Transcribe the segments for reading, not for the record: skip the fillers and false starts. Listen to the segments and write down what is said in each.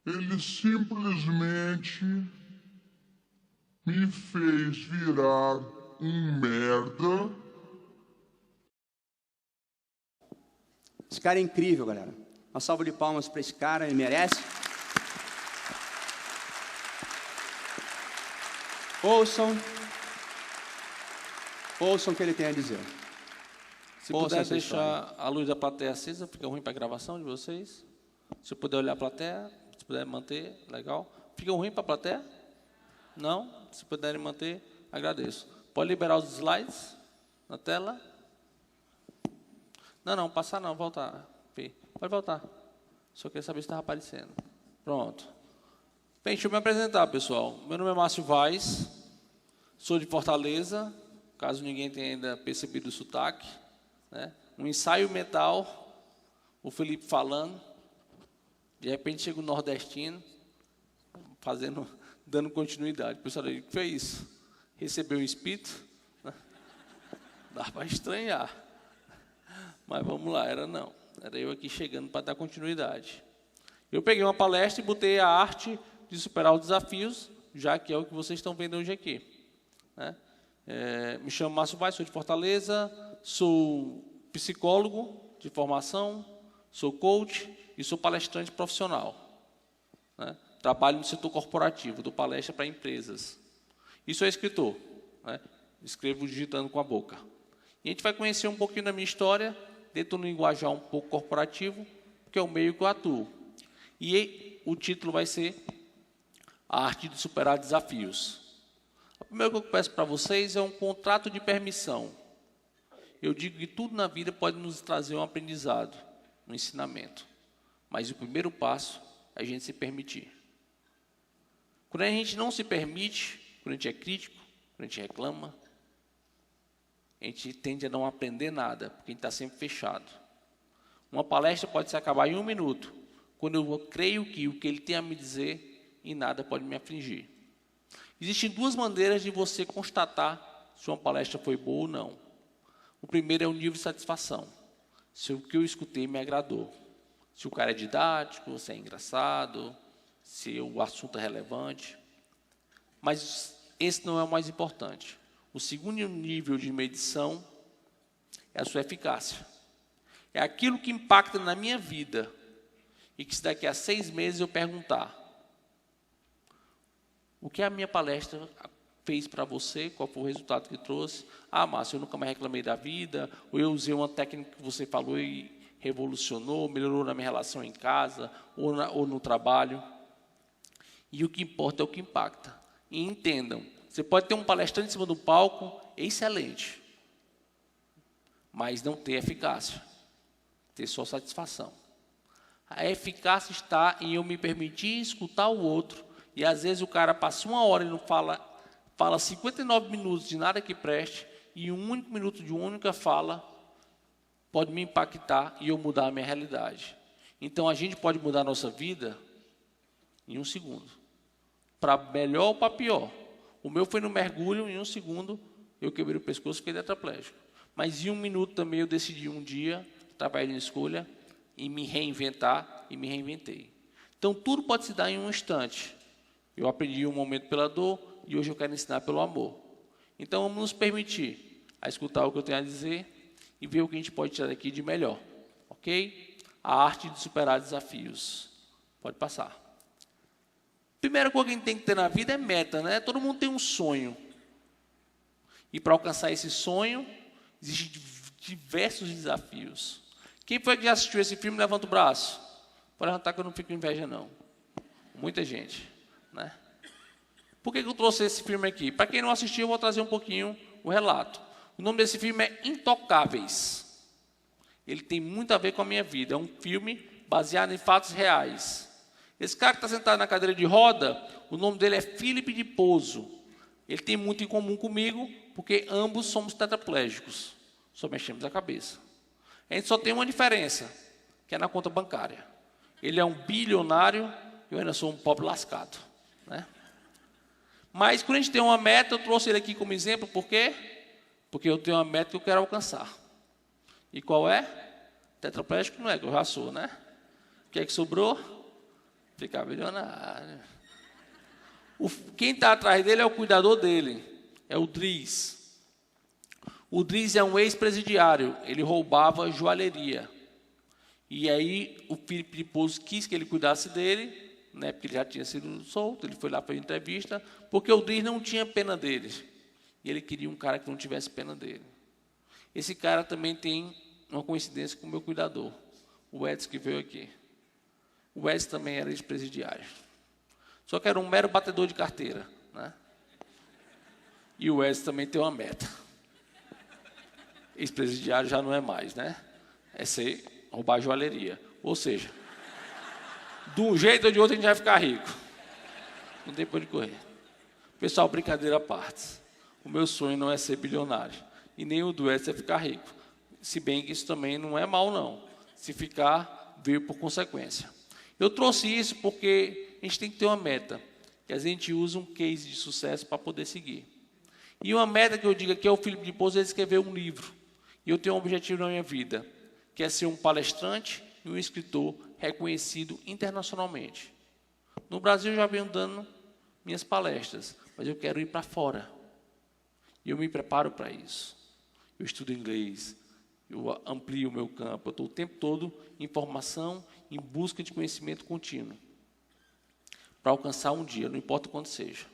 Ele simplesmente me fez virar um merda. Esse cara é incrível, galera. Uma salva de palmas para esse cara, ele merece. Ouçam o que ele tem a dizer. Se puder deixar a luz da plateia acesa, fica ruim para a gravação de vocês. Se puder olhar a plateia, se puder manter, legal. Fica ruim para a plateia? Não? Se puderem manter, agradeço. Pode liberar os slides na tela? Não, passar não, voltar. Pode voltar. Só queria saber se estava aparecendo. Pronto. Bem, deixa eu me apresentar, pessoal. Meu nome é Márcio Vaz, sou de Fortaleza, caso ninguém tenha ainda percebido o sotaque, né? Um ensaio mental, o Felipe falando, de repente chega o nordestino, dando continuidade. O pessoal diz, o que foi isso? Recebeu um espírito? Dá para estranhar. Mas vamos lá, era eu aqui chegando para dar continuidade. Eu peguei uma palestra e botei a arte de superar os desafios, já que é o que vocês estão vendo hoje aqui, né? Me chamo Márcio Vaz, sou de Fortaleza, sou psicólogo de formação, sou coach e sou palestrante profissional, né? Trabalho no setor corporativo, dou palestra para empresas. E sou escritor, né? Escrevo digitando com a boca. E a gente vai conhecer um pouquinho da minha história, dentro do linguajar um pouco corporativo, que é o meio que eu atuo. E o título vai ser A Arte de Superar Desafios. A primeira coisa que eu peço para vocês é um contrato de permissão. Eu digo que tudo na vida pode nos trazer um aprendizado, um ensinamento. Mas o primeiro passo é a gente se permitir. Quando a gente não se permite, quando a gente é crítico, quando a gente reclama, a gente tende a não aprender nada, porque a gente está sempre fechado. Uma palestra pode se acabar em 1 minuto, quando eu creio que o que ele tem a me dizer, em nada pode me afligir. Existem 2 maneiras de você constatar se uma palestra foi boa ou não. O primeiro é o nível de satisfação. Se o que eu escutei me agradou. Se o cara é didático, se é engraçado, se o assunto é relevante. Mas esse não é o mais importante. O segundo nível de medição é a sua eficácia. É aquilo que impacta na minha vida e que se daqui a 6 meses eu perguntar o que a minha palestra fez para você, qual foi o resultado que trouxe. Ah, Márcio, eu nunca mais reclamei da vida, ou eu usei uma técnica que você falou e revolucionou, melhorou na minha relação em casa ou no trabalho. E o que importa é o que impacta. E entendam, você pode ter um palestrante em cima do palco, excelente, mas não ter eficácia, ter só satisfação. A eficácia está em eu me permitir escutar o outro, e às vezes o cara passa 1 hora e não fala 59 minutos de nada que preste, e 1 único minuto de uma única fala pode me impactar e eu mudar a minha realidade. Então a gente pode mudar a nossa vida em 1 segundo, para melhor ou para pior. O meu foi no mergulho, em 1 segundo eu quebrei o pescoço e fiquei tetraplégico. Mas em 1 minuto também eu decidi um dia, através de uma escolha, e me reinventar, e me reinventei. Então tudo pode se dar em um instante. Eu aprendi um momento pela dor, e hoje eu quero ensinar pelo amor. Então vamos nos permitir a escutar o que eu tenho a dizer, e ver o que a gente pode tirar daqui de melhor. Ok? A arte de superar desafios. Pode passar. Primeira coisa que a gente tem que ter na vida é meta, né? Todo mundo tem um sonho. E para alcançar esse sonho, existem diversos desafios. Quem foi que já assistiu esse filme, levanta o braço. Pode levantar que eu não fico com inveja, não. Muita gente, né? Por que eu trouxe esse filme aqui? Para quem não assistiu, eu vou trazer um pouquinho o relato. O nome desse filme é Intocáveis. Ele tem muito a ver com a minha vida. É um filme baseado em fatos reais. Esse cara que está sentado na cadeira de roda, o nome dele é Felipe de Pouso. Ele tem muito em comum comigo, porque ambos somos tetraplégicos. Só mexemos a cabeça. A gente só tem uma diferença, que é na conta bancária. Ele é um bilionário, eu ainda sou um pobre lascado, né? Mas quando a gente tem uma meta, eu trouxe ele aqui como exemplo, por quê? Porque eu tenho uma meta que eu quero alcançar. E qual é? Tetraplégico não é, que eu já sou, né? O que é que sobrou? Ficar milionário. Quem está atrás dele é o cuidador dele, é o Dries. O Dries é um ex-presidiário, ele roubava joalheria. E aí o Filipe de Pouso quis que ele cuidasse dele, né, porque ele já tinha sido solto, ele foi lá para a entrevista, porque o Dries não tinha pena dele. E ele queria um cara que não tivesse pena dele. Esse cara também tem uma coincidência com o meu cuidador, o Edson, que veio aqui. O Edson também era ex-presidiário. Só que era um mero batedor de carteira, né? E o Edson também tem uma meta. Ex-presidiário já não é mais, né? É ser roubar joalheria. Ou seja, de um jeito ou de outro a gente vai ficar rico. Não tem por onde correr. Pessoal, brincadeira à parte. O meu sonho não é ser bilionário. E nem o do Edson é ficar rico. Se bem que isso também não é mal, não. Se ficar, veio por consequência. Eu trouxe isso porque a gente tem que ter uma meta. Que a gente usa um case de sucesso para poder seguir. E uma meta que eu digo aqui é o Filipe de Pouso, ele escreveu um livro. E eu tenho um objetivo na minha vida, que é ser um palestrante e um escritor reconhecido internacionalmente. No Brasil eu já venho dando minhas palestras, mas eu quero ir para fora. E eu me preparo para isso. Eu estudo inglês, eu amplio o meu campo, eu estou o tempo todo em formação, em busca de conhecimento contínuo. Para alcançar um dia, não importa quando seja,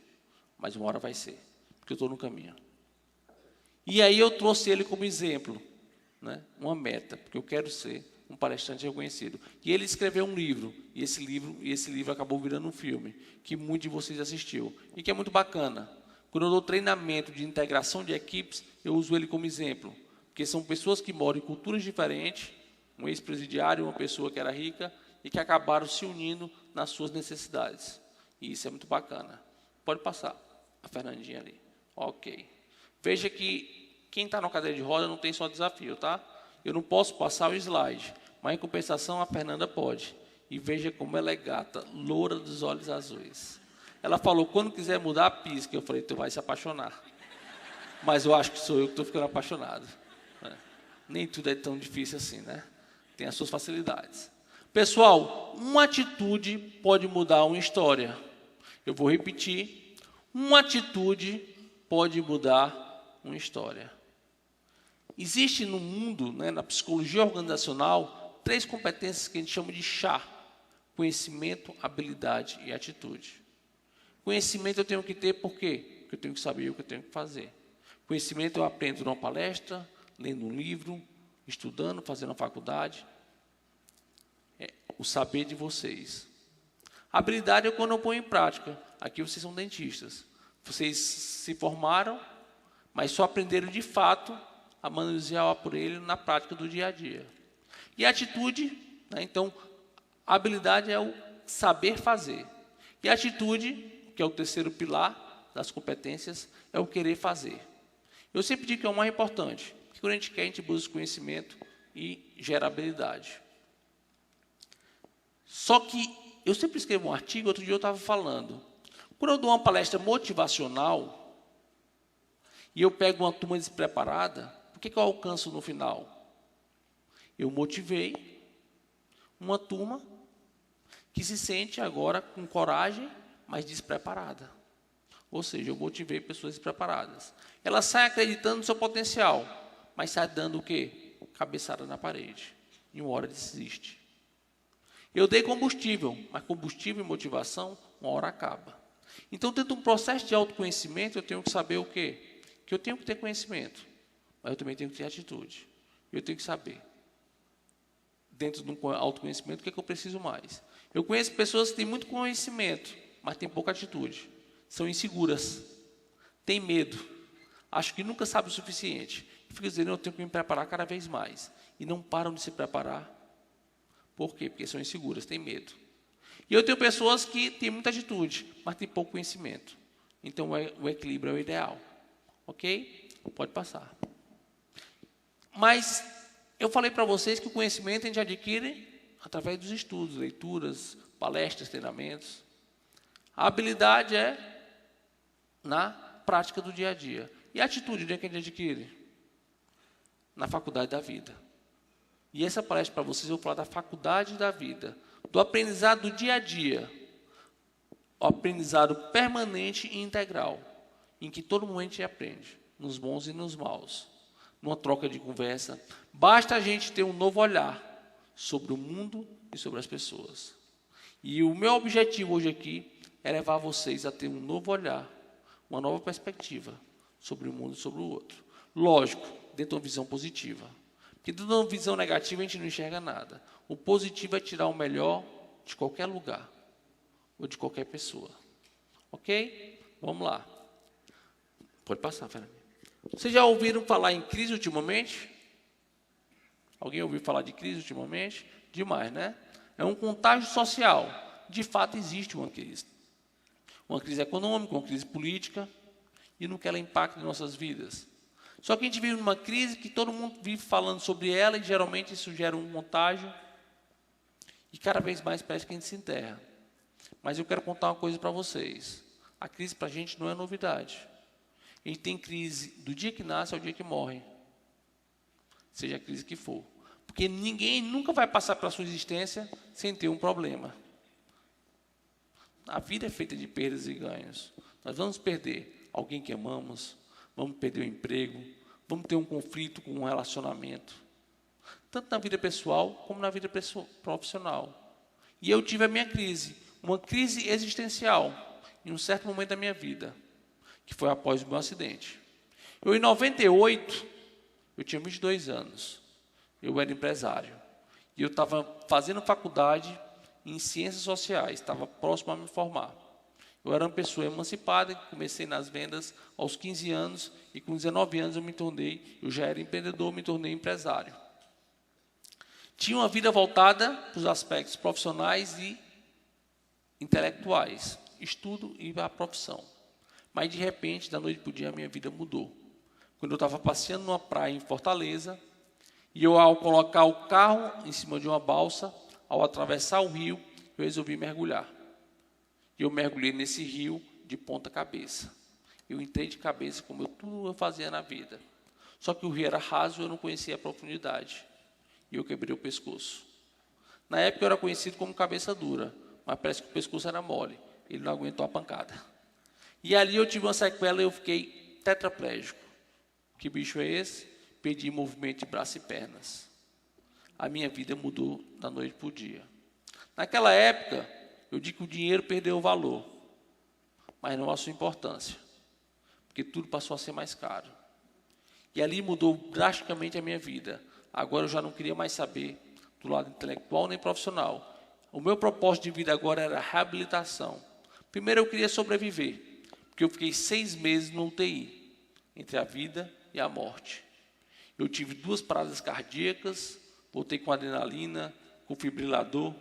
mas uma hora vai ser, porque eu estou no caminho. E aí eu trouxe ele como exemplo, né, uma meta, porque eu quero ser um palestrante reconhecido. E ele escreveu um livro, e esse livro acabou virando um filme, que muitos de vocês assistiu, e que é muito bacana. Quando eu dou treinamento de integração de equipes, eu uso ele como exemplo, porque são pessoas que moram em culturas diferentes, um ex-presidiário, uma pessoa que era rica, e que acabaram se unindo nas suas necessidades. E isso é muito bacana. Pode passar a Fernandinha ali. Ok. Veja que quem está na cadeira de roda não tem só desafio, tá? Eu não posso passar o slide, mas em compensação a Fernanda pode. E veja como ela é gata, loura dos olhos azuis. Ela falou, quando quiser mudar, pisca. Eu falei, tu vai se apaixonar. Mas eu acho que sou eu que estou ficando apaixonado. Nem tudo é tão difícil assim, né? Tem as suas facilidades. Pessoal, uma atitude pode mudar uma história. Eu vou repetir. Uma atitude pode mudar uma história. Existe no mundo, né, na psicologia organizacional, 3 competências que a gente chama de chá. Conhecimento, habilidade e atitude. Conhecimento eu tenho que ter por quê? Porque eu tenho que saber o que eu tenho que fazer. Conhecimento eu aprendo numa palestra, lendo um livro, estudando, fazendo uma faculdade. É o saber de vocês. Habilidade é quando eu ponho em prática. Aqui vocês são dentistas. Vocês se formaram, mas só aprenderam de fato a manusear o aparelho na prática do dia a dia. E atitude, né, então, a habilidade é o saber fazer. E a atitude, que é o terceiro pilar das competências, é o querer fazer. Eu sempre digo que é o mais importante, que quando a gente quer, a gente busca conhecimento e gera habilidade. Só que eu sempre escrevo um artigo, outro dia eu estava falando, quando eu dou uma palestra motivacional, e eu pego uma turma despreparada, o que eu alcanço no final? Eu motivei uma turma que se sente agora com coragem, mas despreparada. Ou seja, eu motivei pessoas despreparadas. Elas saem acreditando no seu potencial, mas saem dando o quê? Cabeçada na parede. Em uma hora desiste. Eu dei combustível, mas combustível e motivação, uma hora acaba. Então, dentro de um processo de autoconhecimento, eu tenho que saber o quê? Que eu tenho que ter conhecimento, mas eu também tenho que ter atitude. Eu tenho que saber, dentro de um autoconhecimento, o que é que eu preciso mais. Eu conheço pessoas que têm muito conhecimento, mas têm pouca atitude. São inseguras, têm medo, acham que nunca sabem o suficiente. E ficam dizendo, eu tenho que me preparar cada vez mais. E não param de se preparar. Por quê? Porque são inseguras, têm medo. E eu tenho pessoas que têm muita atitude, mas têm pouco conhecimento. Então, o equilíbrio é o ideal. Ok? Pode passar. Mas eu falei para vocês que o conhecimento a gente adquire através dos estudos, leituras, palestras, treinamentos. A habilidade é na prática do dia a dia. E a atitude, onde é que a gente adquire? Na faculdade da vida. E essa palestra para vocês, eu vou falar da faculdade da vida. do aprendizado do dia a dia, o aprendizado permanente e integral, em que todo momento aprende, nos bons e nos maus, numa troca de conversa. Basta a gente ter um novo olhar sobre o mundo e sobre as pessoas. E o meu objetivo hoje aqui é levar vocês a ter um novo olhar, uma nova perspectiva sobre o mundo e sobre o outro. Lógico, dentro de uma visão positiva. Porque dentro de uma visão negativa a gente não enxerga nada. O positivo é tirar o melhor de qualquer lugar ou de qualquer pessoa. Ok? Vamos lá. Pode passar, Fernando. Vocês já ouviram falar em crise ultimamente? Alguém ouviu falar de crise ultimamente? Demais, né? É um contágio social. De fato, existe uma crise. Uma crise econômica, uma crise política, e no que ela impacta em nossas vidas. Só que a gente vive numa crise que todo mundo vive falando sobre ela, e geralmente isso gera um contágio, e cada vez mais parece que a gente se enterra. Mas eu quero contar uma coisa para vocês. A crise para a gente não é novidade. A gente tem crise do dia que nasce ao dia que morre. Seja a crise que for. Porque ninguém nunca vai passar pela sua existência sem ter um problema. A vida é feita de perdas e ganhos. Nós vamos perder alguém que amamos, vamos perder o emprego, vamos ter um conflito com um relacionamento. Tanto na vida pessoal como na vida profissional. E eu tive a minha crise, uma crise existencial, em um certo momento da minha vida, que foi após o meu acidente. Eu, em 98, eu tinha 22 anos, eu era empresário, e eu estava fazendo faculdade em Ciências Sociais, estava próximo a me formar. Eu era uma pessoa emancipada, comecei nas vendas aos 15 anos, e com 19 anos eu já era empreendedor, me tornei empresário. Tinha uma vida voltada para os aspectos profissionais e intelectuais, estudo e a profissão. Mas, de repente, da noite para o dia, a minha vida mudou. Quando eu estava passeando numa praia em Fortaleza, e eu, ao colocar o carro em cima de uma balsa, ao atravessar o rio, eu resolvi mergulhar. E eu mergulhei nesse rio de ponta cabeça. Eu entrei de cabeça, como tudo eu fazia na vida. Só que o rio era raso e eu não conhecia a profundidade. E eu quebrei o pescoço. Na época eu era conhecido como cabeça dura, mas parece que o pescoço era mole. Ele não aguentou a pancada. E ali eu tive uma sequela e eu fiquei tetraplégico. Que bicho é esse? Perdi movimento de braço e pernas. A minha vida mudou da noite para o dia. Naquela época, eu digo que o dinheiro perdeu o valor, mas não a sua importância, porque tudo passou a ser mais caro. E ali mudou drasticamente a minha vida. Agora eu já não queria mais saber do lado intelectual nem profissional. O meu propósito de vida agora era a reabilitação. Primeiro eu queria sobreviver, porque eu fiquei 6 meses no UTI, entre a vida e a morte. Eu tive 2 paradas cardíacas, voltei com adrenalina, com fibrilador.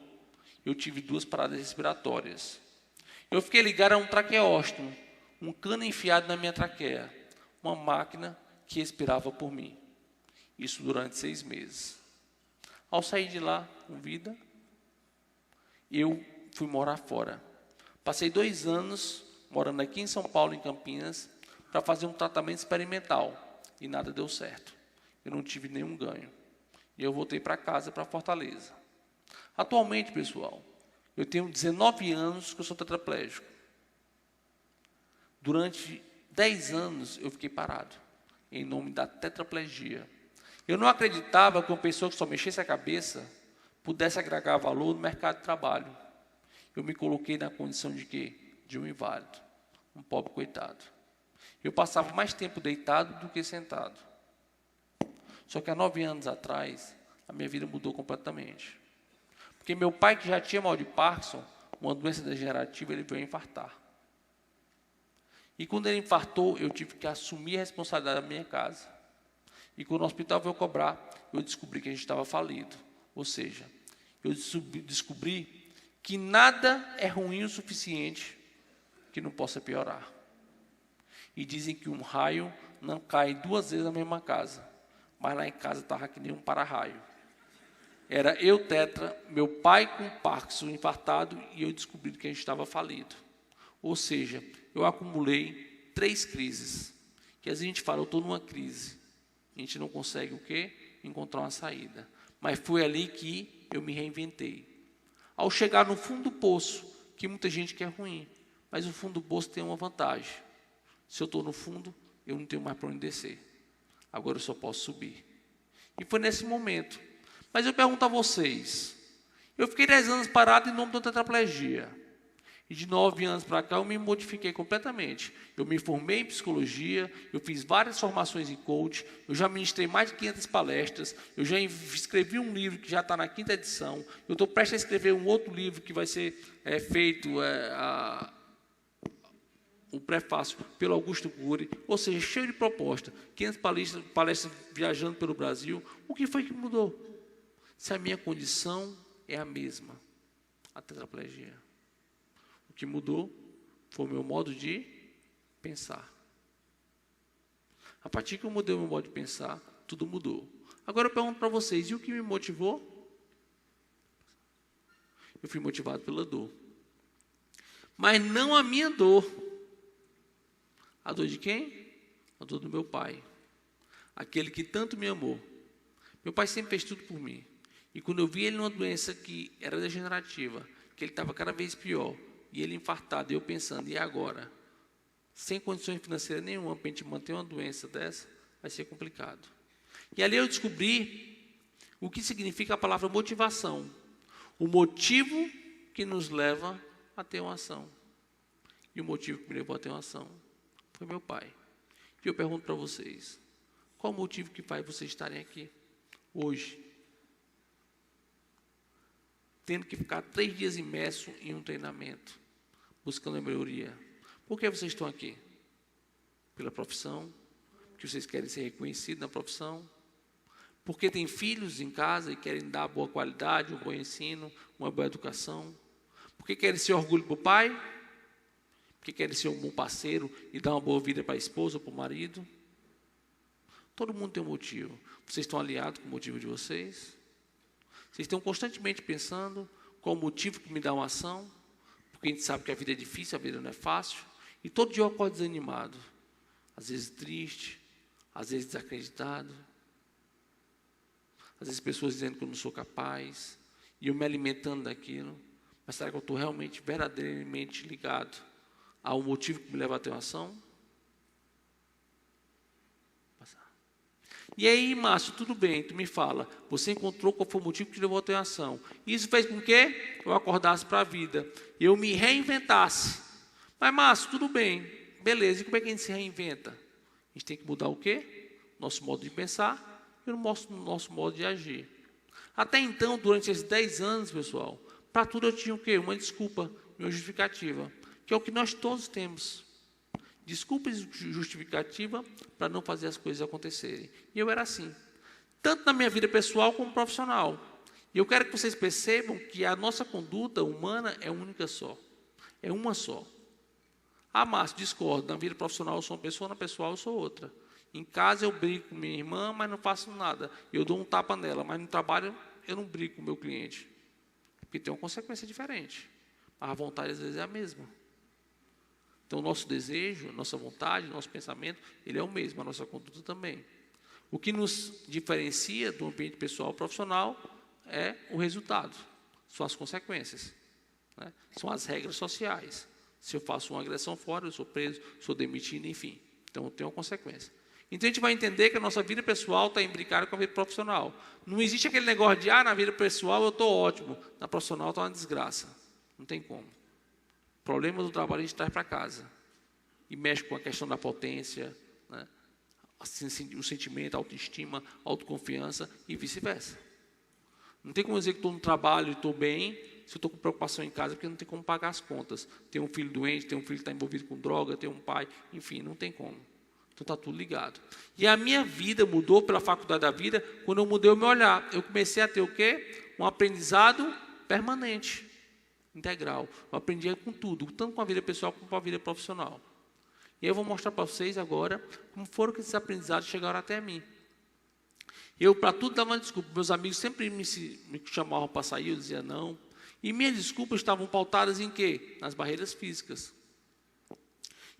Eu tive 2 paradas respiratórias. Eu fiquei ligado a um traqueóstomo, um cano enfiado na minha traqueia, uma máquina que respirava por mim. Isso durante 6 meses. Ao sair de lá com vida, eu fui morar fora. Passei 2 anos morando aqui em São Paulo, em Campinas, para fazer um tratamento experimental. E nada deu certo. Eu não tive nenhum ganho. E eu voltei para casa, para Fortaleza. Atualmente, pessoal, eu tenho 19 anos que eu sou tetraplégico. Durante 10 anos eu fiquei parado, em nome da tetraplegia. Eu não acreditava que uma pessoa que só mexesse a cabeça pudesse agregar valor no mercado de trabalho. Eu me coloquei na condição de quê? De um inválido, um pobre coitado. Eu passava mais tempo deitado do que sentado. Só que há 9 anos atrás, a minha vida mudou completamente. Porque meu pai, que já tinha mal de Parkinson, uma doença degenerativa, ele veio a infartar. E quando ele infartou, eu tive que assumir a responsabilidade da minha casa. E quando o hospital veio cobrar, eu descobri que a gente estava falido. Ou seja, eu descobri que nada é ruim o suficiente que não possa piorar. E dizem que um raio não cai 2 vezes na mesma casa. Mas lá em casa estava que nem um para-raio. Era eu tetra, meu pai com Parkinson infartado e eu descobri que a gente estava falido. Ou seja, eu acumulei 3 crises. Que a gente fala, eu estou numa crise. A gente não consegue o quê? Encontrar uma saída. Mas foi ali que eu me reinventei. ao chegar no fundo do poço, que muita gente quer ruim, mas o fundo do poço tem uma vantagem. Se eu estou no fundo, eu não tenho mais para onde descer. Agora eu só posso subir. E foi nesse momento. Mas eu pergunto a vocês, eu fiquei 10 anos parado em nome da tetraplegia. E de 9 anos para cá eu me modifiquei completamente. Eu me formei em psicologia, eu fiz várias formações em coach, eu já ministrei mais de 500 palestras, eu já escrevi um livro que já está na 5ª edição, eu estou prestes a escrever um outro livro que vai ser feito, o prefácio pelo Augusto Cury, ou seja, cheio de proposta, 500 palestras viajando pelo Brasil. O que foi que mudou? Se a minha condição é a mesma, a tetraplegia. O que mudou foi o meu modo de pensar. A partir que eu mudei o meu modo de pensar, tudo mudou. Agora eu pergunto para vocês, e o que me motivou? Eu fui motivado pela dor. Mas não a minha dor. A dor de quem? A dor do meu pai. Aquele que tanto me amou. Meu pai sempre fez tudo por mim. E quando eu vi ele numa doença que era degenerativa, que ele estava cada vez pior, e ele infartado, e eu pensando, e agora? Sem condições financeiras nenhuma para a gente manter uma doença dessa, vai ser complicado. E ali eu descobri o que significa a palavra motivação. O motivo que nos leva a ter uma ação. E o motivo que me levou a ter uma ação foi meu pai. E eu pergunto para vocês, qual o motivo que faz vocês estarem aqui hoje? Tendo que ficar 3 dias imerso em um treinamento, buscando a melhoria. Por que vocês estão aqui? Pela profissão? Porque vocês querem ser reconhecidos na profissão? Porque têm filhos em casa e querem dar boa qualidade, um bom ensino, uma boa educação? Porque querem ser orgulho para o pai? Porque querem ser um bom parceiro e dar uma boa vida para a esposa ou para o marido? Todo mundo tem um motivo. Vocês estão aliados com o motivo de vocês? Vocês estão constantemente pensando qual o motivo que me dá uma ação? Porque a gente sabe que a vida é difícil, a vida não é fácil. E todo dia eu acordo desanimado. Às vezes triste, às vezes desacreditado. Às vezes pessoas dizendo que eu não sou capaz. E eu me alimentando daquilo. Mas será que eu estou realmente, verdadeiramente ligado ao motivo que me leva a ter uma ação? E aí, Márcio, tudo bem, tu me fala, você encontrou qual foi o motivo que te levou a ter uma ação. Isso fez com que eu acordasse para a vida, eu me reinventasse. Mas, Márcio, tudo bem, beleza, e como é que a gente se reinventa? A gente tem que mudar o quê? Nosso modo de pensar e o nosso modo de agir. Até então, durante esses 10 anos, pessoal, para tudo eu tinha o quê? Uma desculpa, uma justificativa, que é o que nós todos temos. Desculpa e justificativa para não fazer as coisas acontecerem. E eu era assim, tanto na minha vida pessoal como profissional. E eu quero que vocês percebam que a nossa conduta humana é única só. É uma só. Ah, Márcio, discordo. Na vida profissional eu sou uma pessoa, na pessoal eu sou outra. Em casa eu brigo com minha irmã, mas não faço nada. Eu dou um tapa nela, mas no trabalho eu não brigo com o meu cliente. Porque tem uma consequência diferente. Mas a vontade às vezes é a mesma. Então, o nosso desejo, nossa vontade, nosso pensamento, ele é o mesmo, a nossa conduta também. O que nos diferencia do ambiente pessoal profissional é o resultado, são as consequências, né? São as regras sociais. Se eu faço uma agressão fora, eu sou preso, sou demitido, enfim. Então, tem uma consequência. Então, a gente vai entender que a nossa vida pessoal está imbricada com a vida profissional. Não existe aquele negócio de, na vida pessoal eu estou ótimo, na profissional está uma desgraça. Não tem como. O problema do trabalho a gente traz para casa. E mexe com a questão da potência, né? O sentimento, a autoestima, a autoconfiança e vice-versa. Não tem como dizer que estou no trabalho e estou bem, se eu estou com preocupação em casa, porque não tem como pagar as contas. Tem um filho doente, tem um filho que está envolvido com droga, tem um pai, enfim, não tem como. Então está tudo ligado. E a minha vida mudou pela faculdade da vida quando eu mudei o meu olhar. Eu comecei a ter o quê? Um aprendizado permanente. Integral. Eu aprendi com tudo, tanto com a vida pessoal como com a vida profissional. E eu vou mostrar para vocês agora como foram que esses aprendizados chegaram até mim. Eu, para tudo, dava uma desculpa. Meus amigos sempre me chamavam para sair, eu dizia não. E minhas desculpas estavam pautadas em quê? Nas barreiras físicas.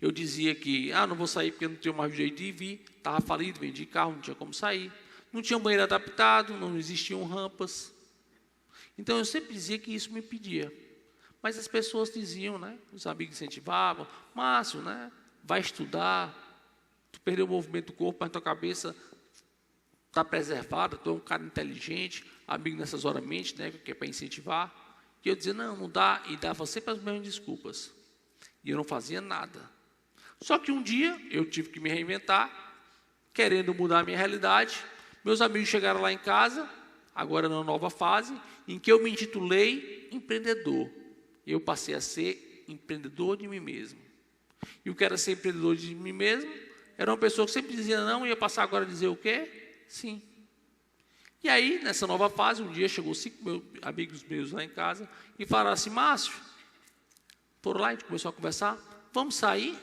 Eu dizia que, não vou sair porque não tenho mais jeito de vir, estava falido, vendi carro, não tinha como sair. Não tinha um banheiro adaptado, não existiam rampas. Então, eu sempre dizia que isso me impedia. Mas as pessoas diziam, né? Os amigos incentivavam, Márcio, né? Vai estudar, tu perdeu o movimento do corpo, mas tua cabeça está preservada, tu é um cara inteligente, amigo nessas horas mente, né? Que é para incentivar. E eu dizia, não dá, e dava sempre as mesmas desculpas. E eu não fazia nada. Só que um dia, eu tive que me reinventar, querendo mudar a minha realidade. Meus amigos chegaram lá em casa, agora na nova fase, em que eu me intitulei empreendedor. Eu passei a ser empreendedor de mim mesmo. E o que era ser empreendedor de mim mesmo, era uma pessoa que sempre dizia não, ia passar agora a dizer o quê? Sim. E aí, nessa nova fase, um dia chegou 5 amigos meus lá em casa e falaram assim, Márcio, foram lá, a gente começou a conversar, vamos sair?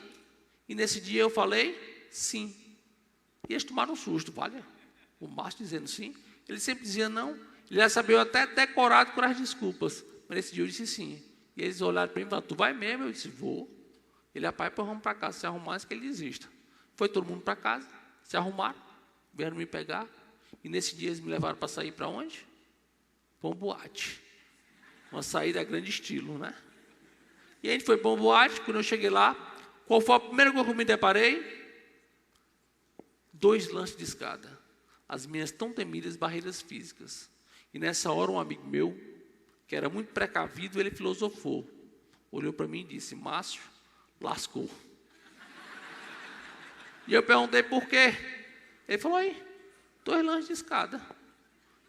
E nesse dia eu falei, sim. E eles tomaram um susto, vale? O Márcio dizendo sim. Ele sempre dizia não. Ele já sabia até decorado com as desculpas. Mas nesse dia eu disse sim. E eles olharam para mim e falaram, tu vai mesmo? Eu disse, vou. Ele, rapaz, depois vamos para casa. Se arrumar, antes que ele desista. Foi todo mundo para casa, se arrumaram, vieram me pegar. E nesse dia eles me levaram para sair para onde? Para uma boate. Uma saída a grande estilo, né? E a gente foi para uma boate. Quando eu cheguei lá, qual foi a primeira coisa que eu me deparei? 2 lances de escada. As minhas tão temidas barreiras físicas. E nessa hora um amigo meu, que era muito precavido, ele filosofou. Olhou para mim e disse, Márcio, lascou. E eu perguntei por quê. Ele falou, aí, 2 lances de escada.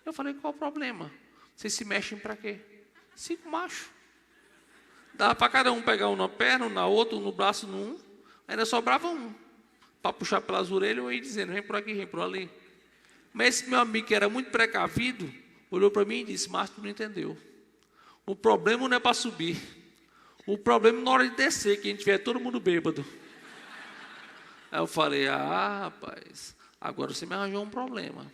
Eu falei, qual o problema? Vocês se mexem para quê? 5 machos. Dava para cada um pegar um na perna, um na outra, um no braço, num. Ainda sobrava um. Para puxar pelas orelhas, eu ia dizendo, vem por aqui, vem por ali. Mas esse meu amigo, que era muito precavido, olhou para mim e disse, Márcio, tu não entendeu. O problema não é para subir. O problema é na hora de descer, que a gente tiver todo mundo bêbado. Aí eu falei, rapaz, agora você me arranjou um problema.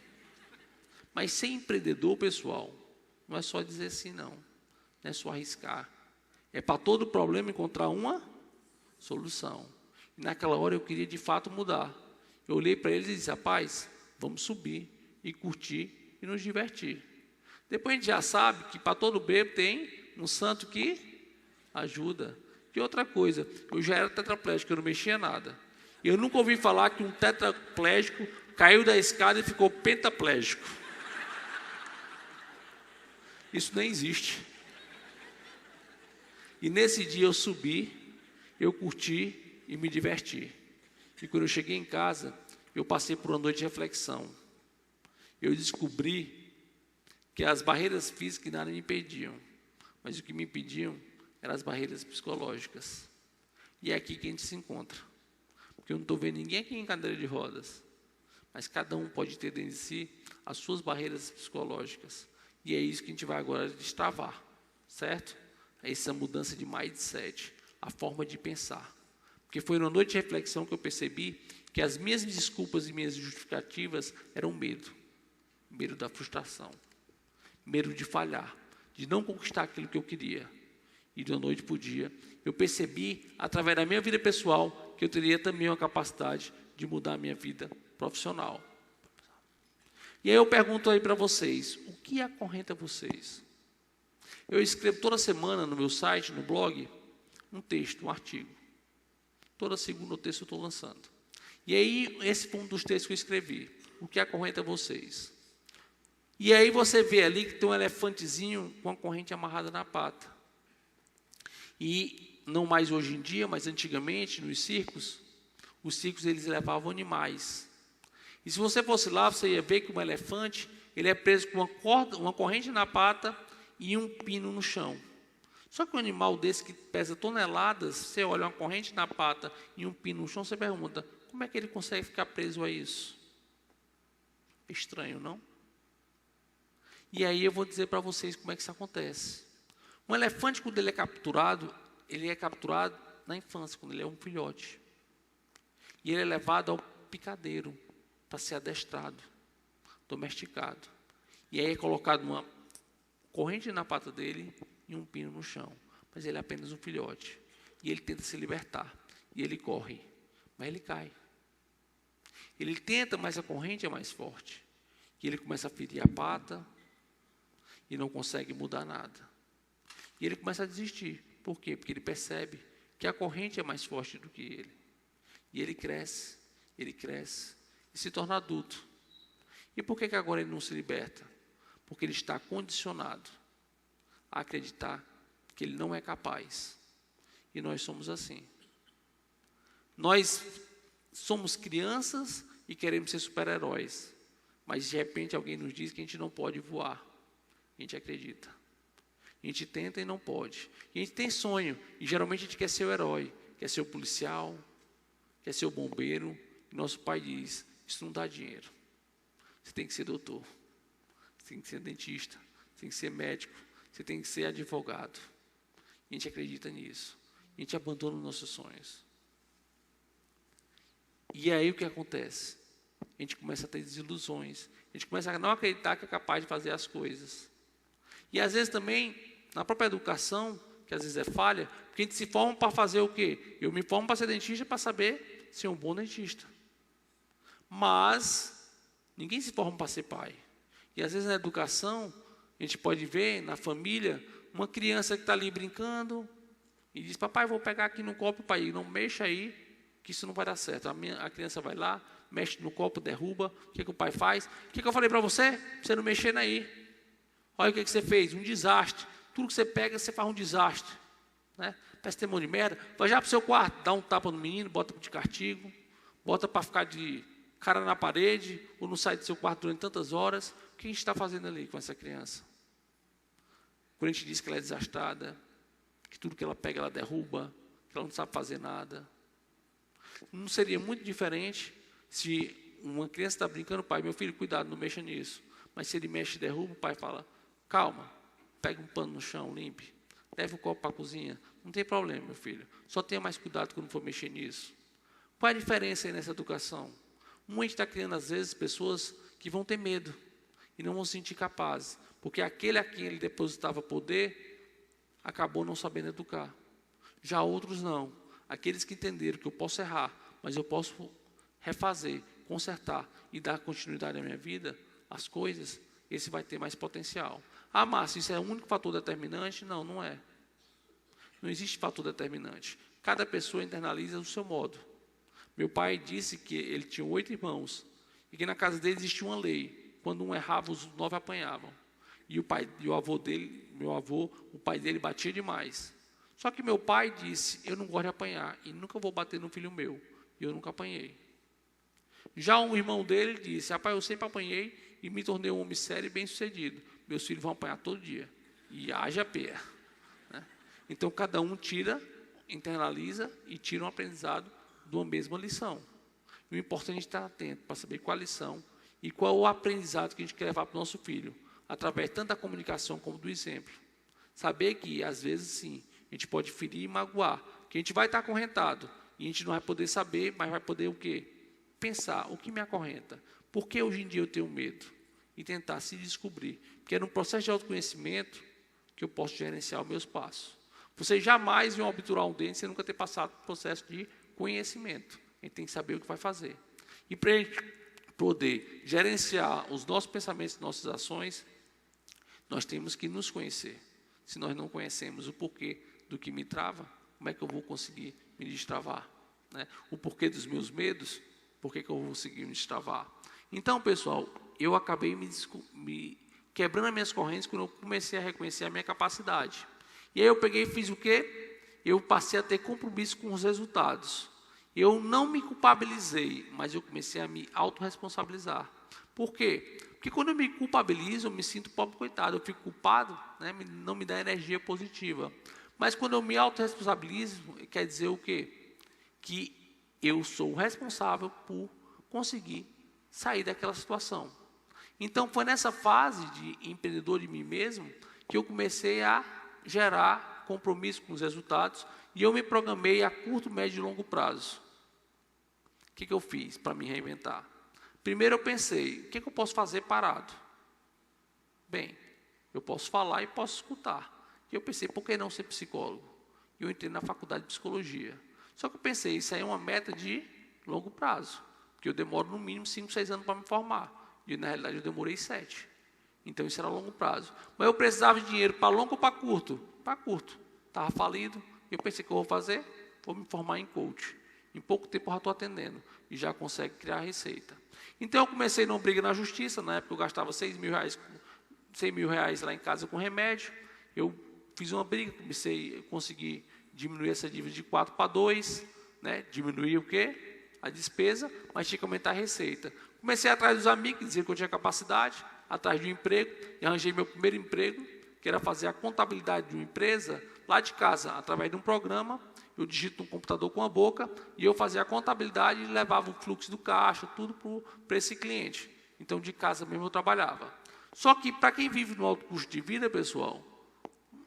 Mas ser empreendedor, pessoal, não é só dizer sim, não. Não é só arriscar. É para todo problema encontrar uma solução. E naquela hora eu queria de fato mudar. Eu olhei para eles e disse, rapaz, vamos subir e curtir e nos divertir. Depois a gente já sabe que para todo bêbado tem um santo que ajuda. E outra coisa, eu já era tetraplégico, eu não mexia nada. Eu nunca ouvi falar que um tetraplégico caiu da escada e ficou pentaplégico. Isso nem existe. E nesse dia eu subi, eu curti e me diverti. E quando eu cheguei em casa, eu passei por uma noite de reflexão. Eu descobri que as barreiras físicas nada me impediam, mas o que me impediam eram as barreiras psicológicas. E é aqui que a gente se encontra. Porque eu não estou vendo ninguém aqui em cadeira de rodas, mas cada um pode ter dentro de si as suas barreiras psicológicas. E é isso que a gente vai agora destravar, certo? É essa mudança de mindset, a forma de pensar. Porque foi numa noite de reflexão que eu percebi que as minhas desculpas e minhas justificativas eram medo. Medo da frustração. Medo de falhar, de não conquistar aquilo que eu queria. E de uma noite para o dia, eu percebi, através da minha vida pessoal, que eu teria também uma capacidade de mudar a minha vida profissional. E aí eu pergunto aí para vocês, o que acorrenta vocês? Eu escrevo toda semana no meu site, no blog, um texto, um artigo. Toda segunda ou terça eu estou lançando. E aí, esse foi um dos textos que eu escrevi. O que acorrenta vocês? E aí você vê ali que tem um elefantezinho com a corrente amarrada na pata. E não mais hoje em dia, mas antigamente, nos circos, os circos eles levavam animais. E se você fosse lá, você ia ver que um elefante, ele é preso com uma corrente na pata e um pino no chão. Só que um animal desse que pesa toneladas, você olha uma corrente na pata e um pino no chão, você pergunta, como é que ele consegue ficar preso a isso? Estranho, não? E aí eu vou dizer para vocês como é que isso acontece. Um elefante, quando ele é capturado na infância, quando ele é um filhote. E ele é levado ao picadeiro para ser adestrado, domesticado. E aí é colocado uma corrente na pata dele e um pino no chão. Mas ele é apenas um filhote. E ele tenta se libertar. E ele corre. Mas ele cai. Ele tenta, mas a corrente é mais forte. E ele começa a ferir a pata. e não consegue mudar nada. E ele começa a desistir. Por quê? Porque ele percebe que a corrente é mais forte do que ele. E ele cresce e se torna adulto. E por que agora ele não se liberta? Porque ele está condicionado a acreditar que ele não é capaz. E nós somos assim. Nós somos crianças e queremos ser super-heróis. Mas de repente alguém nos diz que a gente não pode voar. A gente acredita. A gente tenta e não pode. A gente tem sonho. E geralmente a gente quer ser o herói. Quer ser o policial. Quer ser o bombeiro. E nosso pai diz, isso não dá dinheiro. Você tem que ser doutor. Você tem que ser dentista. Você tem que ser médico. Você tem que ser advogado. A gente acredita nisso. A gente abandona os nossos sonhos. E aí o que acontece? A gente começa a ter desilusões. A gente começa a não acreditar que é capaz de fazer as coisas. E às vezes também, na própria educação, que às vezes é falha, porque a gente se forma para fazer o quê? Eu me formo para ser dentista para saber ser um bom dentista. Mas ninguém se forma para ser pai. E às vezes na educação, a gente pode ver na família, uma criança que está ali brincando e diz, papai, vou pegar aqui no copo, pai, não mexa aí, que isso não vai dar certo. A criança vai lá, mexe no copo, derruba. O que o pai faz? O que eu falei para você? Você não mexer aí. Olha o que você fez, um desastre. Tudo que você pega, você faz um desastre. Né? Parece testemunho de merda. Vai já para o seu quarto, dá um tapa no menino, bota de castigo, bota para ficar de cara na parede, ou não sai do seu quarto durante tantas horas. O que a gente está fazendo ali com essa criança? Quando a gente diz que ela é desastrada, que tudo que ela pega, ela derruba, que ela não sabe fazer nada. Não seria muito diferente se uma criança está brincando, pai, meu filho, cuidado, não mexa nisso. Mas se ele mexe e derruba, o pai fala, calma, pega um pano no chão, limpe, leva o copo para a cozinha. Não tem problema, meu filho. Só tenha mais cuidado quando for mexer nisso. Qual é a diferença aí nessa educação? A gente está criando, às vezes, pessoas que vão ter medo e não vão se sentir capazes. Porque aquele a quem ele depositava poder, acabou não sabendo educar. Já outros não. Aqueles que entenderam que eu posso errar, mas eu posso refazer, consertar e dar continuidade à minha vida, as coisas, esse vai ter mais potencial. Ah, Márcio, isso é o único fator determinante? Não, não é. Não existe fator determinante. Cada pessoa internaliza do seu modo. Meu pai disse que ele tinha 8 irmãos e que na casa dele existia uma lei. Quando um errava, os 9 apanhavam. E o avô dele, o pai dele batia demais. Só que meu pai disse, eu não gosto de apanhar e nunca vou bater no filho meu. E eu nunca apanhei. Já um irmão dele disse, rapaz, eu sempre apanhei e me tornei um homem sério e bem-sucedido. Meus filhos vão apanhar todo dia. E haja pé. Né? Então, cada um internaliza e tira um aprendizado de uma mesma lição. E o importante é a gente estar atento para saber qual a lição e qual o aprendizado que a gente quer levar para o nosso filho, através tanto da comunicação como do exemplo. Saber que, às vezes, sim, a gente pode ferir e magoar, que a gente vai estar acorrentado, e a gente não vai poder saber, mas vai poder o quê? Pensar, o que me acorrenta? Por que hoje em dia eu tenho medo? E tentar se descobrir. Porque é no processo de autoconhecimento que eu posso gerenciar os meus passos. Vocês jamais vão obturar um dente sem nunca ter passado por processo de conhecimento. A gente tem que saber o que vai fazer. E para a gente poder gerenciar os nossos pensamentos e nossas ações, nós temos que nos conhecer. Se nós não conhecemos o porquê do que me trava, como é que eu vou conseguir me destravar? Né? O porquê dos meus medos, por que eu vou conseguir me destravar? Então, pessoal, eu acabei me quebrando as minhas correntes quando eu comecei a reconhecer a minha capacidade. E aí eu peguei e fiz o quê? Eu passei a ter compromisso com os resultados. Eu não me culpabilizei, mas eu comecei a me autorresponsabilizar. Por quê? Porque quando eu me culpabilizo, eu me sinto pobre coitado, eu fico culpado, né? Não me dá energia positiva. Mas quando eu me autorresponsabilizo, quer dizer o quê? Que eu sou o responsável por conseguir sair daquela situação. Então, foi nessa fase de empreendedor de mim mesmo que eu comecei a gerar compromisso com os resultados e eu me programei a curto, médio e longo prazo. O que eu fiz para me reinventar? Primeiro eu pensei, o que eu posso fazer parado? Bem, eu posso falar e posso escutar. E eu pensei, por que não ser psicólogo? E eu entrei na faculdade de psicologia. Só que eu pensei, isso aí é uma meta de longo prazo. Porque eu demoro no mínimo 5, 6 anos para me formar. E na realidade eu demorei 7. Então, isso era a longo prazo. Mas eu precisava de dinheiro para longo ou para curto? Para curto. Estava falido. Eu pensei, o que eu vou fazer? Vou me formar em coach. Em pouco tempo eu já estou atendendo. E já consegue criar receita. Então, eu comecei numa briga na justiça. Na época, eu gastava R$6 mil lá em casa com remédio. Eu fiz uma briga, consegui diminuir essa dívida de 4 para 2. Né? Diminuir o quê? A despesa, mas tinha que aumentar a receita. Comecei atrás dos amigos, que diziam que eu tinha capacidade, atrás de um emprego, e arranjei meu primeiro emprego, que era fazer a contabilidade de uma empresa, lá de casa, através de um programa. Eu digito no computador com a boca, e eu fazia a contabilidade e levava o fluxo do caixa, tudo para esse cliente. Então, de casa mesmo eu trabalhava. Só que, para quem vive no alto custo de vida, pessoal,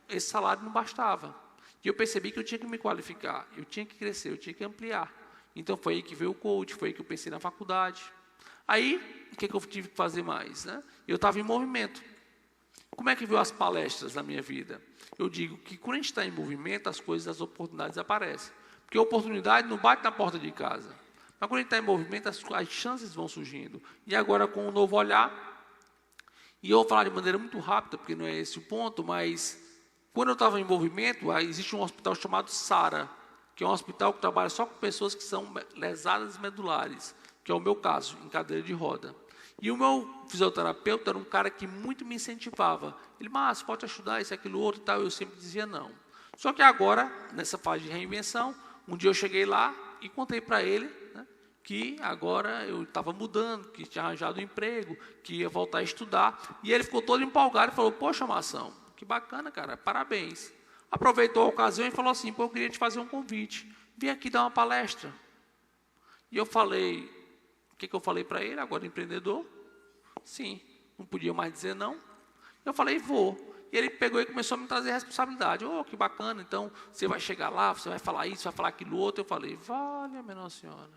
esse salário não bastava. E eu percebi que eu tinha que me qualificar, eu tinha que crescer, eu tinha que ampliar. Então, foi aí que veio o coach, foi aí que eu pensei na faculdade. Aí, o que eu tive que fazer mais? Né? Eu estava em movimento. Como é que veio as palestras na minha vida? Eu digo que quando a gente está em movimento, as coisas, as oportunidades aparecem. Porque a oportunidade não bate na porta de casa. Mas quando a gente está em movimento, as chances vão surgindo. E agora, com um novo olhar, e eu vou falar de maneira muito rápida, porque não é esse o ponto, mas quando eu estava em movimento, existe um hospital chamado SARA, que é um hospital que trabalha só com pessoas que são lesadas medulares, que é o meu caso, em cadeira de roda. E o meu fisioterapeuta era um cara que muito me incentivava. Ele, Márcio, pode ajudar, isso, aquilo, outro e tal. Eu sempre dizia não. Só que agora, nessa fase de reinvenção, um dia eu cheguei lá e contei para ele, né, que agora eu estava mudando, que tinha arranjado um emprego, que ia voltar a estudar. E ele ficou todo empolgado e falou, poxa, Mação, que bacana, cara, parabéns. Aproveitou a ocasião e falou assim, pô, eu queria te fazer um convite. Vem aqui dar uma palestra. E eu falei, o que eu falei para ele, agora empreendedor? Sim, não podia mais dizer não. Eu falei, vou. E ele pegou e começou a me trazer responsabilidade. Oh, que bacana, então você vai chegar lá, você vai falar isso, vai falar aquilo outro. Eu falei, vale a menor senhora.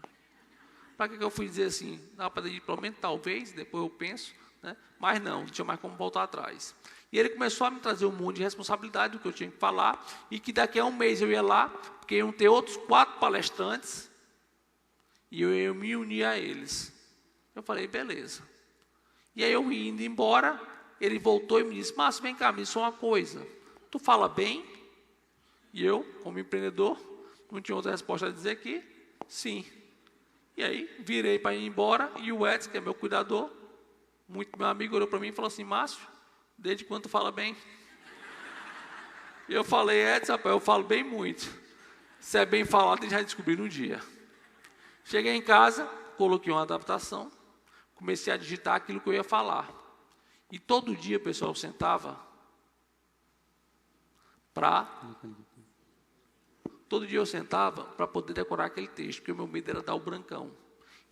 Para que eu fui dizer assim? Dá para diplomento, talvez, depois eu penso, né? Mas não tinha mais como voltar atrás. E ele começou a me trazer um monte de responsabilidade do que eu tinha que falar, e que daqui a um mês eu ia lá, porque iam ter outros 4 palestrantes, e eu ia me unir a eles. Eu falei, beleza. E aí eu indo embora, ele voltou e me disse, Márcio, vem cá, me diz uma coisa. Tu fala bem? E eu, como empreendedor, não tinha outra resposta a dizer que sim. E aí, virei para ir embora, e o Edson, que é meu cuidador, muito meu amigo, olhou para mim e falou assim, Márcio, desde quando tu fala bem? E eu falei, Edson, rapaz, eu falo bem muito. Se é bem falado, a gente já descobriu no dia. Cheguei em casa, coloquei uma adaptação, comecei a digitar aquilo que eu ia falar. E todo dia, pessoal, eu sentava Todo dia eu sentava para poder decorar aquele texto, porque o meu medo era dar o brancão.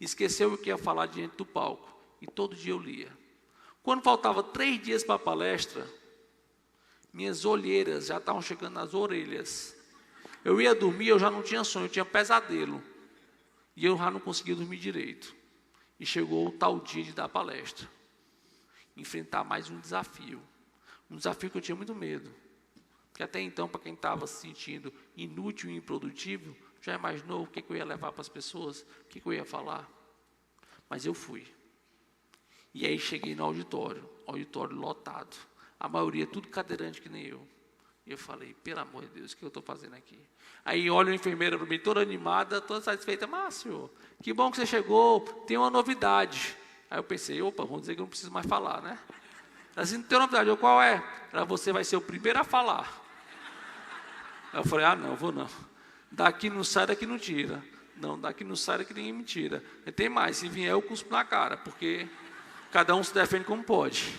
Esqueceu o que ia falar diante do palco. E todo dia eu lia. Quando faltava 3 dias para a palestra, minhas olheiras já estavam chegando nas orelhas. Eu ia dormir, eu já não tinha sonho, eu tinha pesadelo. E eu já não conseguia dormir direito. E chegou o tal dia de dar a palestra. Enfrentar mais um desafio. Um desafio que eu tinha muito medo. Porque até então, para quem estava se sentindo inútil e improdutivo, já imaginou o que eu ia levar para as pessoas? O que eu ia falar? Mas eu fui. E aí cheguei no auditório lotado. A maioria tudo cadeirante que nem eu. E eu falei, pelo amor de Deus, o que eu estou fazendo aqui? Aí olha a enfermeira para mim, toda animada, toda satisfeita. Márcio, que bom que você chegou, tem uma novidade. Aí eu pensei, opa, vamos dizer que eu não preciso mais falar, né? Assim, não tem novidade. Qual é? Você vai ser o primeiro a falar. Aí eu falei, não, vou não. Daqui não sai, daqui não tira. Não, daqui não sai, daqui ninguém me tira. E tem mais, se vier eu cuspo na cara, porque cada um se defende como pode.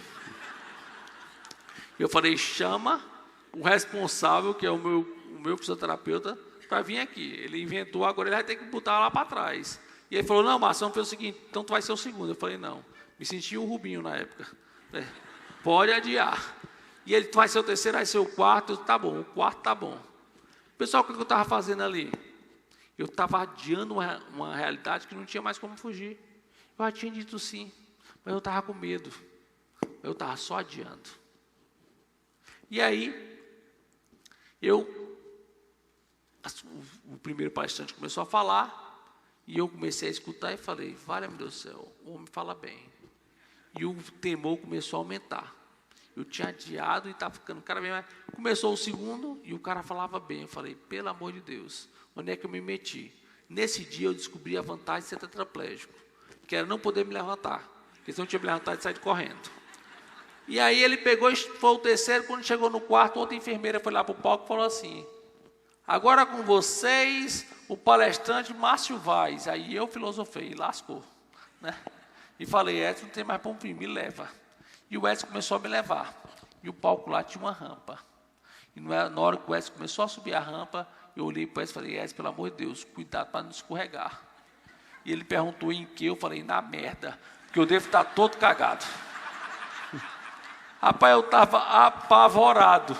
Eu falei, chama o responsável, que é o meu fisioterapeuta, para vir aqui. Ele inventou, agora ele vai ter que botar lá para trás. E ele falou, não, Márcio, vamos fazer o seguinte, então tu vai ser o segundo. Eu falei, não. Me senti o Rubinho na época. Pode adiar. E ele, tu vai ser o terceiro, vai ser o quarto. Eu, tá bom, o quarto tá bom. Pessoal, o que eu estava fazendo ali? Eu estava adiando uma realidade que não tinha mais como fugir. Eu já tinha dito sim, mas eu estava com medo. Eu estava só adiando. E aí, o primeiro palestrante começou a falar, e eu comecei a escutar e falei, vale, meu Deus do céu, o homem fala bem. E o temor começou a aumentar. Eu tinha adiado e estava ficando cada vez mais. Começou o segundo e o cara falava bem. Eu falei, pelo amor de Deus, onde é que eu me meti? Nesse dia eu descobri a vantagem de ser tetraplégico, que era não poder me levantar, porque se eu não tinha me levantado, eu saía correndo. E aí ele pegou, foi o terceiro, quando chegou no quarto, outra enfermeira foi lá para o palco e falou assim, agora com vocês, o palestrante Márcio Vaz. Aí eu filosofei, lascou, né? E falei, Edson, não tem mais para me leva. E o Edson começou a me levar. E o palco lá tinha uma rampa. E na hora que o Edson começou a subir a rampa, eu olhei para o Edson e falei, Edson, pelo amor de Deus, cuidado para não escorregar. E ele perguntou em que, eu falei, na merda, porque eu devo estar todo cagado. Rapaz, eu estava apavorado.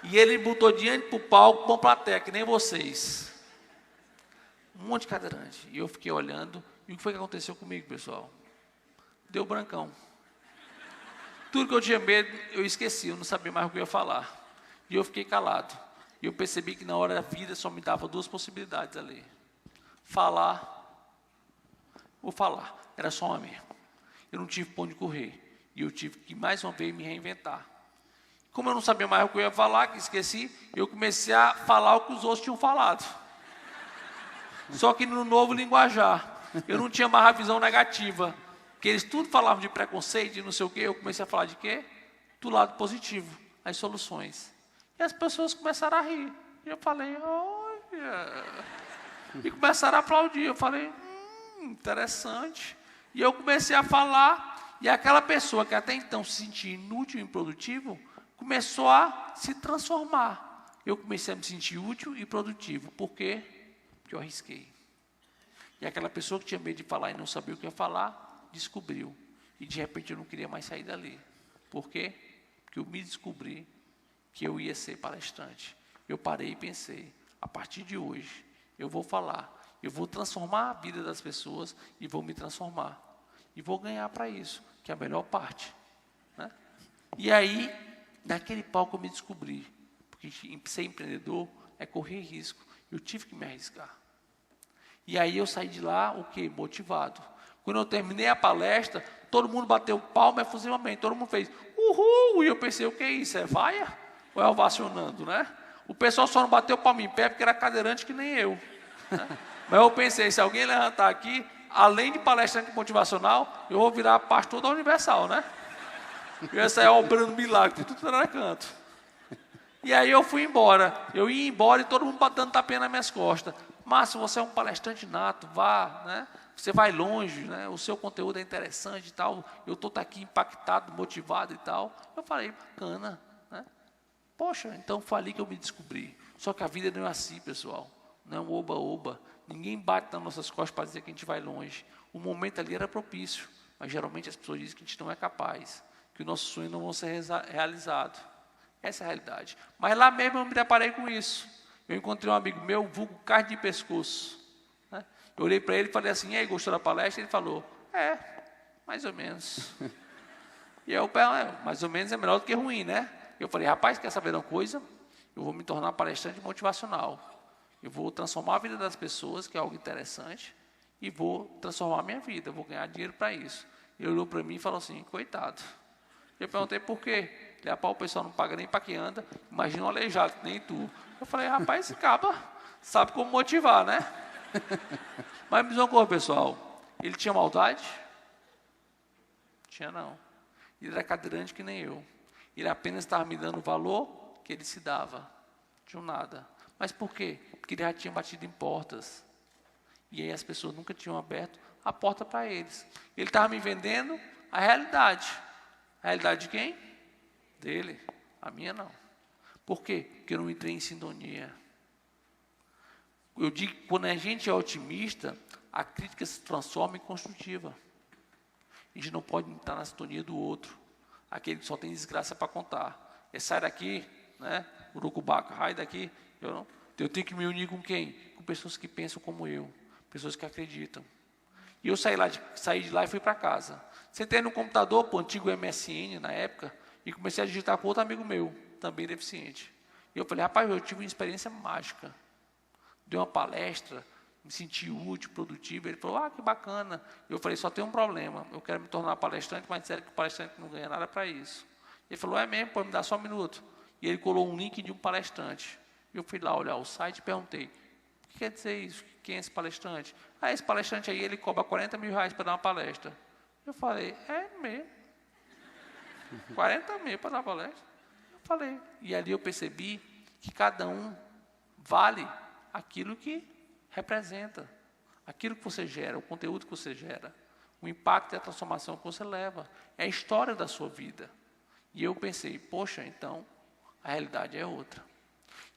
E ele botou diante para o palco, com plateia, que nem vocês. Um monte de cadeirante. E eu fiquei olhando. E o que foi que aconteceu comigo, pessoal? Deu brancão. Tudo que eu tinha medo, eu esqueci. Eu não sabia mais o que eu ia falar. E eu fiquei calado. E eu percebi que na hora da vida só me dava duas possibilidades ali. Falar ou falar. Era só uma mesmo. Eu não tive para onde correr. E eu tive que, mais uma vez, me reinventar. Como eu não sabia mais o que eu ia falar, que esqueci, eu comecei a falar o que os outros tinham falado. Só que no novo linguajar. Eu não tinha mais a visão negativa. Porque eles tudo falavam de preconceito e não sei o quê. Eu comecei a falar de quê? Do lado positivo. As soluções. E as pessoas começaram a rir. E eu falei, olha. E começaram a aplaudir. Eu falei, interessante. E eu comecei a falar. E aquela pessoa que até então se sentia inútil e improdutivo, começou a se transformar. Eu comecei a me sentir útil e produtivo. Por quê? Porque eu arrisquei. E aquela pessoa que tinha medo de falar e não sabia o que ia falar, descobriu. E de repente eu não queria mais sair dali. Por quê? Porque eu me descobri que eu ia ser palestrante. Eu parei e pensei, a partir de hoje, eu vou falar. Eu vou transformar a vida das pessoas e vou me transformar. E vou ganhar para isso, que é a melhor parte. Né? E aí, naquele palco eu me descobri. Porque ser empreendedor é correr risco. Eu tive que me arriscar. E aí eu saí de lá, o quê? Motivado. Quando eu terminei a palestra, todo mundo bateu palma efusivamente. Todo mundo fez, uhul! E eu pensei, o que é isso? É vaia? Ou é ovacionando, né? O pessoal só não bateu palma em pé porque era cadeirante que nem eu. Né? Mas eu pensei, se alguém levantar aqui, além de palestrante motivacional, eu vou virar pastor da Universal, né? Eu ia sair operando milagre, tudo era canto. E aí eu fui embora. Eu ia embora e todo mundo dando tapinha nas minhas costas. Márcio, você é um palestrante nato, vá, né? Você vai longe, né? O seu conteúdo é interessante e tal. Eu estou aqui impactado, motivado e tal. Eu falei, bacana, né? Poxa, então foi ali que eu me descobri. Só que a vida não é assim, pessoal. Não é um oba-oba. Ninguém bate nas nossas costas para dizer que a gente vai longe. O momento ali era propício, mas geralmente as pessoas dizem que a gente não é capaz, que os nossos sonhos não vão ser realizados. Essa é a realidade. Mas lá mesmo eu me deparei com isso. Eu encontrei um amigo meu, vulgo carne de pescoço. Né? Eu olhei para ele e falei assim, e aí, gostou da palestra? Ele falou, mais ou menos. E eu, mais ou menos é melhor do que ruim, né? Eu falei, rapaz, quer saber uma coisa? Eu vou me tornar palestrante motivacional. Eu vou transformar a vida das pessoas, que é algo interessante, e vou transformar a minha vida, vou ganhar dinheiro para isso. Ele olhou para mim e falou assim, coitado. Eu perguntei por quê. Ele, o pessoal não paga nem para quem anda, imagina um aleijado, nem tu. Eu falei, rapaz, esse caba sabe como motivar, né? Mas me diz uma coisa, pessoal, ele tinha maldade? Tinha não. Ele era cadeirante que nem eu. Ele apenas estava me dando o valor que ele se dava. De um nada. Mas por quê? Porque ele já tinha batido em portas. E aí as pessoas nunca tinham aberto a porta para eles. Ele estava me vendendo a realidade. A realidade de quem? Dele. A minha não. Por quê? Porque eu não entrei em sintonia. Eu digo que quando a gente é otimista, a crítica se transforma em construtiva. A gente não pode estar na sintonia do outro. Aquele que só tem desgraça para contar. É sai daqui, né? Urucubaca, sai daqui. Eu tenho que me unir com quem? Com pessoas que pensam como eu. Pessoas que acreditam. E eu saí de lá e fui para casa. Sentei no computador, o antigo MSN na época, e comecei a digitar com outro amigo meu, também deficiente. E eu falei, rapaz, eu tive uma experiência mágica. Dei uma palestra, me senti útil, produtivo. Ele falou, que bacana. Eu falei, só tem um problema. Eu quero me tornar palestrante, mas disseram que o palestrante não ganha nada para isso. Ele falou, é mesmo, pode me dar só um minuto. E ele colou um link de um palestrante. Eu fui lá olhar o site e perguntei, o que quer dizer isso? Quem é esse palestrante? Ah, esse palestrante aí, ele cobra 40 mil reais para dar uma palestra. Eu falei, é mesmo? 40 mil para dar uma palestra? Eu falei. E ali eu percebi que cada um vale aquilo que representa, aquilo que você gera, o conteúdo que você gera, o impacto e a transformação que você leva, é a história da sua vida. E eu pensei, poxa, então, a realidade é outra.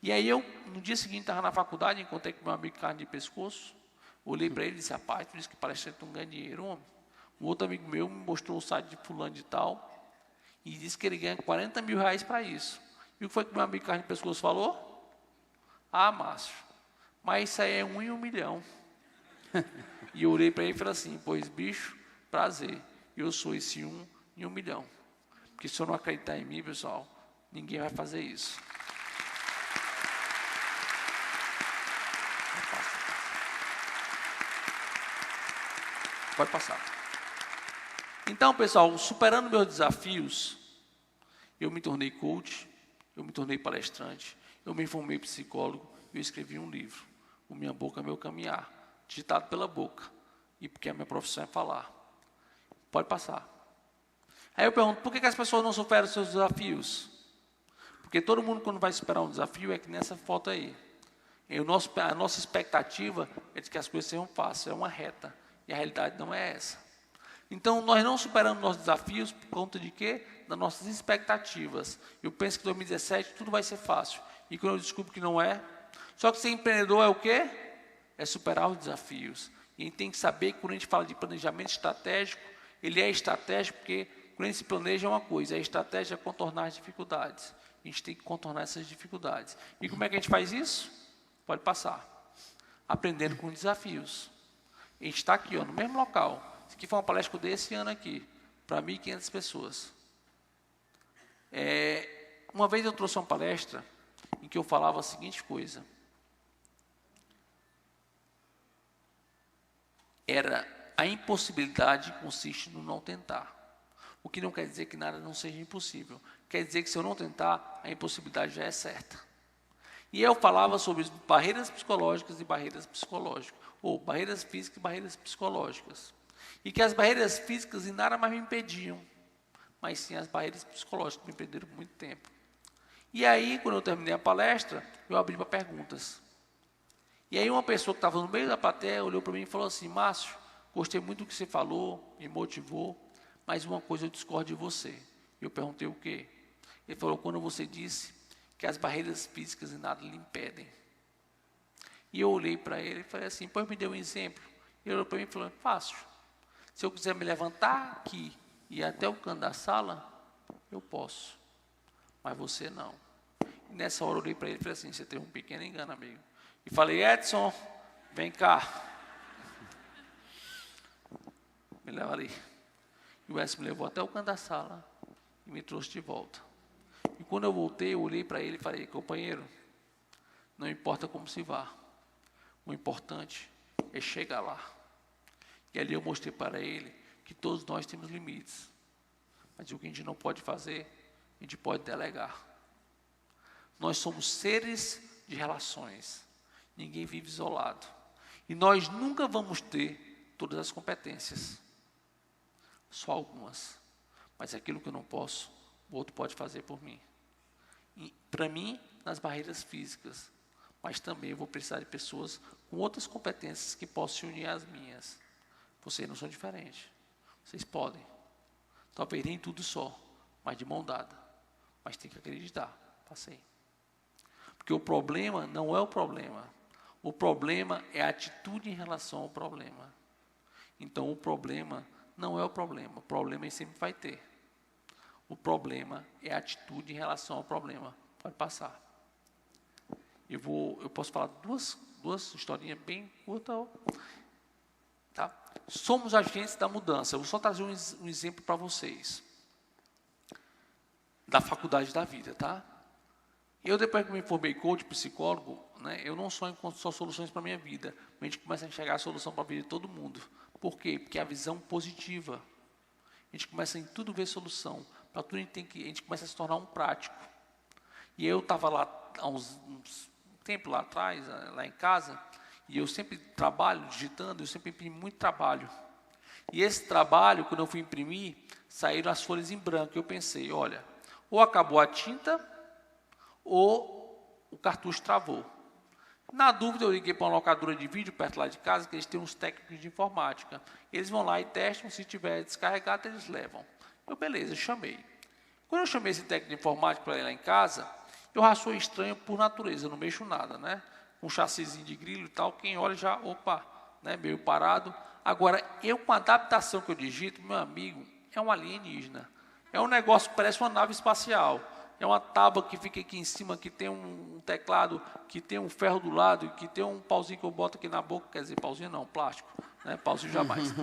E aí eu, no dia seguinte, estava na faculdade, encontrei com meu amigo carne de pescoço, olhei para ele e disse, rapaz, tu disse que palestrante não ganha dinheiro, homem. Um outro amigo meu me mostrou o site de fulano de tal, e disse que ele ganha 40 mil reais para isso. E o que foi que meu amigo carne de pescoço falou? Ah, Márcio, mas isso aí é 1 em 1 milhão. E eu olhei para ele e falei assim, pois bicho, prazer, eu sou esse 1 em 1 milhão. Porque se eu não acreditar em mim, pessoal, ninguém vai fazer isso. Pode passar. Então, pessoal, superando meus desafios, eu me tornei coach, eu me tornei palestrante, eu me formei psicólogo, eu escrevi um livro, O Minha Boca, Meu Caminhar, ditado pela boca, e porque a minha profissão é falar. Pode passar. Aí eu pergunto, por que as pessoas não superam os seus desafios? Porque todo mundo, quando vai superar um desafio, é que nessa foto aí. E a nossa expectativa é de que as coisas sejam fáceis, é uma reta. E a realidade não é essa. Então, nós não superamos nossos desafios por conta de quê? Das nossas expectativas. Eu penso que em 2017 tudo vai ser fácil. E quando eu descubro que não é. Só que ser empreendedor é o quê? É superar os desafios. E a gente tem que saber que quando a gente fala de planejamento estratégico, ele é estratégico porque quando a gente se planeja é uma coisa, a estratégia é contornar as dificuldades. A gente tem que contornar essas dificuldades. E como é que a gente faz isso? Pode passar. Aprendendo com desafios. A gente está aqui, ó, no mesmo local. Isso aqui foi uma palestra desse ano aqui, para 1.500 pessoas. Uma vez eu trouxe uma palestra em que eu falava a seguinte coisa. A impossibilidade consiste no não tentar. O que não quer dizer que nada não seja impossível. Quer dizer que se eu não tentar, a impossibilidade já é certa. E eu falava sobre barreiras psicológicas e barreiras psicológicas. Ou barreiras físicas e barreiras psicológicas. E que as barreiras físicas em nada mais me impediam. Mas sim as barreiras psicológicas me impediram por muito tempo. E aí, quando eu terminei a palestra, eu abri para perguntas. E aí uma pessoa que estava no meio da plateia olhou para mim e falou assim, Márcio, gostei muito do que você falou, me motivou, mas uma coisa eu discordo de você. Eu perguntei o quê? Ele falou, quando você disse que as barreiras físicas em nada lhe impedem. E eu olhei para ele e falei assim, pois me dê um exemplo. Ele olhou para mim e falou, fácil. Se eu quiser me levantar aqui e ir até o canto da sala, eu posso. Mas você não. E nessa hora eu olhei para ele e falei assim, você teve um pequeno engano, amigo. E falei, Edson, vem cá. Me leva ali. E o Edson me levou até o canto da sala e me trouxe de volta. E quando eu voltei, eu olhei para ele e falei, companheiro, não importa como se vá. O importante é chegar lá. E ali eu mostrei para ele que todos nós temos limites. Mas o que a gente não pode fazer, a gente pode delegar. Nós somos seres de relações. Ninguém vive isolado. E nós nunca vamos ter todas as competências. Só algumas. Mas aquilo que eu não posso, o outro pode fazer por mim. Para mim, nas barreiras físicas. Mas também eu vou precisar de pessoas com outras competências que possam se unir às minhas. Vocês não são diferentes. Vocês podem. Talvez nem tudo só, mas de mão dada. Mas tem que acreditar. Passei. Porque o problema não é o problema. O problema é a atitude em relação ao problema. Então, o problema não é o problema. O problema ele sempre vai ter. O problema é a atitude em relação ao problema. Pode passar. Eu posso falar duas historinhas bem curtas. Tá? Somos agentes da mudança. Eu vou só trazer um exemplo para vocês. Da faculdade da vida, tá? Eu, depois que me formei coach, psicólogo, né, eu não só encontro só soluções para a minha vida, mas a gente começa a enxergar a solução para a vida de todo mundo. Por quê? Porque é a visão positiva. A gente começa em tudo ver solução. Para tudo a gente começa a se tornar um prático. E eu estava lá há uns tempo lá atrás, lá em casa, e eu sempre trabalho digitando, eu sempre imprimo muito trabalho. E esse trabalho, quando eu fui imprimir, saíram as folhas em branco. Eu pensei, olha, ou acabou a tinta, ou o cartucho travou. Na dúvida, eu liguei para uma locadora de vídeo perto lá de casa, que eles têm uns técnicos de informática. Eles vão lá e testam, se tiver descarregado, eles levam. Eu, beleza, chamei. Quando eu chamei esse técnico de informática para ir lá em casa, eu já sou estranho por natureza, eu não mexo nada, né? Um chassizinho de grilo e tal, quem olha já, opa, né, meio parado. Agora, eu com a adaptação que eu digito, meu amigo, é um alienígena. É um negócio que parece uma nave espacial. É uma tábua que fica aqui em cima, que tem um teclado, que tem um ferro do lado, que tem um pauzinho que eu boto aqui na boca, quer dizer, pauzinho não, plástico, né? Pauzinho jamais.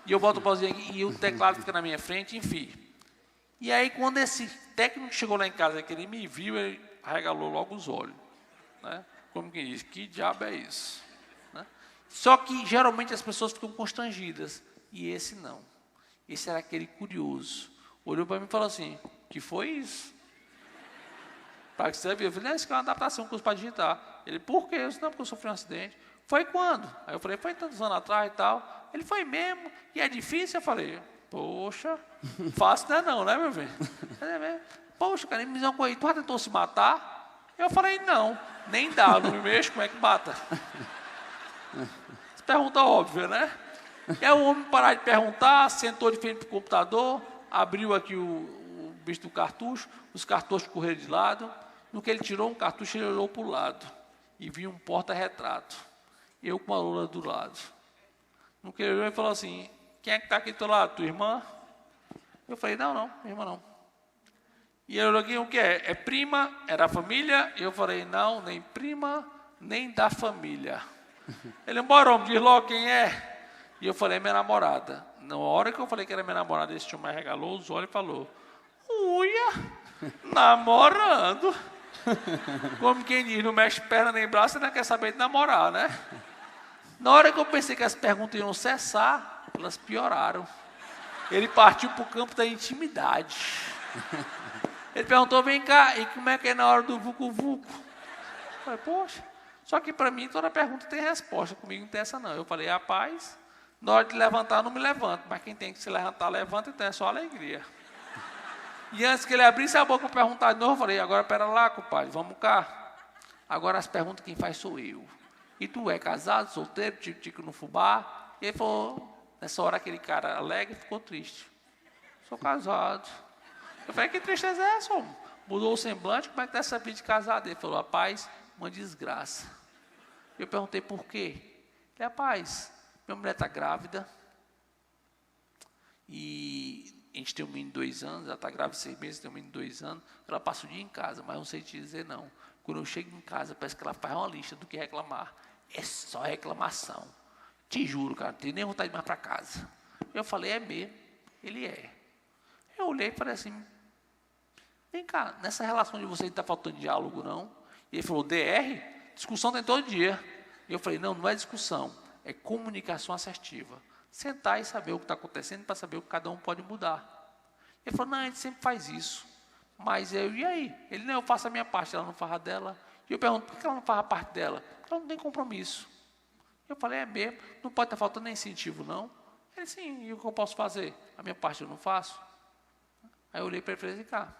E eu boto o pauzinho aqui e o teclado fica na minha frente, enfim. E aí, quando esse técnico chegou lá em casa, que ele me viu, ele arregalou logo os olhos, né? Como quem diz, que diabo é isso? Né? Só que, geralmente, as pessoas ficam constrangidas, e esse não. Esse era aquele curioso. Olhou para mim e falou assim, que foi isso? Para que você viu? Eu falei, não, isso aqui é uma adaptação que eu uso para digitar. Ele, por quê? Eu disse, não, porque eu sofri um acidente. Foi quando? Aí eu falei, foi tantos anos atrás e tal. Ele, foi mesmo? E é difícil? Eu falei, poxa, fácil não é não, né, meu velho? Poxa, cara, me diz uma coisa, tu já tentou se matar? Eu falei, não, nem dá, não me mexo, como é que mata? Pergunta óbvia, né? E aí o homem parar de perguntar, sentou de frente para o computador, abriu aqui o bicho do cartucho, os cartuchos correram de lado. No que ele tirou um cartucho, ele olhou para o lado e viu um porta-retrato. Eu com a Lula do lado. No que ele olhou, ele falou assim, quem é que está aqui do teu lado? Tua irmã? Eu falei, não, minha irmã não. E ele olhou aqui, o que é? É prima? Era família? Eu falei, não, nem prima, nem da família. Ele, embora, me diz logo quem é. E eu falei, minha namorada. Na hora que eu falei que era minha namorada, esse homem regalou os olhos e falou, uia, namorando. Como quem diz, não mexe perna nem braço, você não quer saber de namorar, né? Na hora que eu pensei que as perguntas iam cessar, elas pioraram. Ele partiu para o campo da intimidade. Ele perguntou, vem cá, e como é que é na hora do vucu-vucu? Eu falei, poxa, só que para mim toda pergunta tem resposta, comigo não tem essa não. Eu falei, rapaz, na hora de levantar eu não me levanto, mas quem tem que se levantar, levanta, então é só alegria. E antes que ele abrisse a boca para perguntar de novo, eu falei, agora pera lá, compadre, vamos cá. Agora as perguntas quem faz sou eu. E tu é casado, solteiro, tico no fubá? E ele falou, nessa hora aquele cara alegre ficou triste. Sou casado. Eu falei, que tristeza é essa, homem? Mudou o semblante, como é que tá essa vida de casado? Ele falou, rapaz, uma desgraça. Eu perguntei por quê? Ele, rapaz, minha mulher está grávida. E a gente tem um menino de 2 anos, ela está grávida de 6 meses, tem um menino de 2 anos. Ela passa o dia em casa, mas não sei te dizer não. Quando eu chego em casa, parece que ela faz uma lista do que reclamar. É só reclamação. Te juro, cara, não tenho nem vontade de ir mais para casa. Eu falei, é mesmo. Ele é. Eu olhei e falei assim, vem cá, nessa relação de vocês não está faltando diálogo, não? E ele falou, DR? Discussão tem todo dia. Eu falei, não, não é discussão, é comunicação assertiva. Sentar e saber o que está acontecendo para saber o que cada um pode mudar. Ele falou, não, a gente sempre faz isso. Mas eu, e aí? Ele, não, eu faço a minha parte, ela não faz a dela. E eu pergunto, por que ela não faz a parte dela? Porque ela não tem compromisso. Eu falei, é mesmo, não pode estar faltando nem incentivo, não? Ele, sim, e o que eu posso fazer? A minha parte eu não faço? Aí eu olhei para ele e falei, vem cá,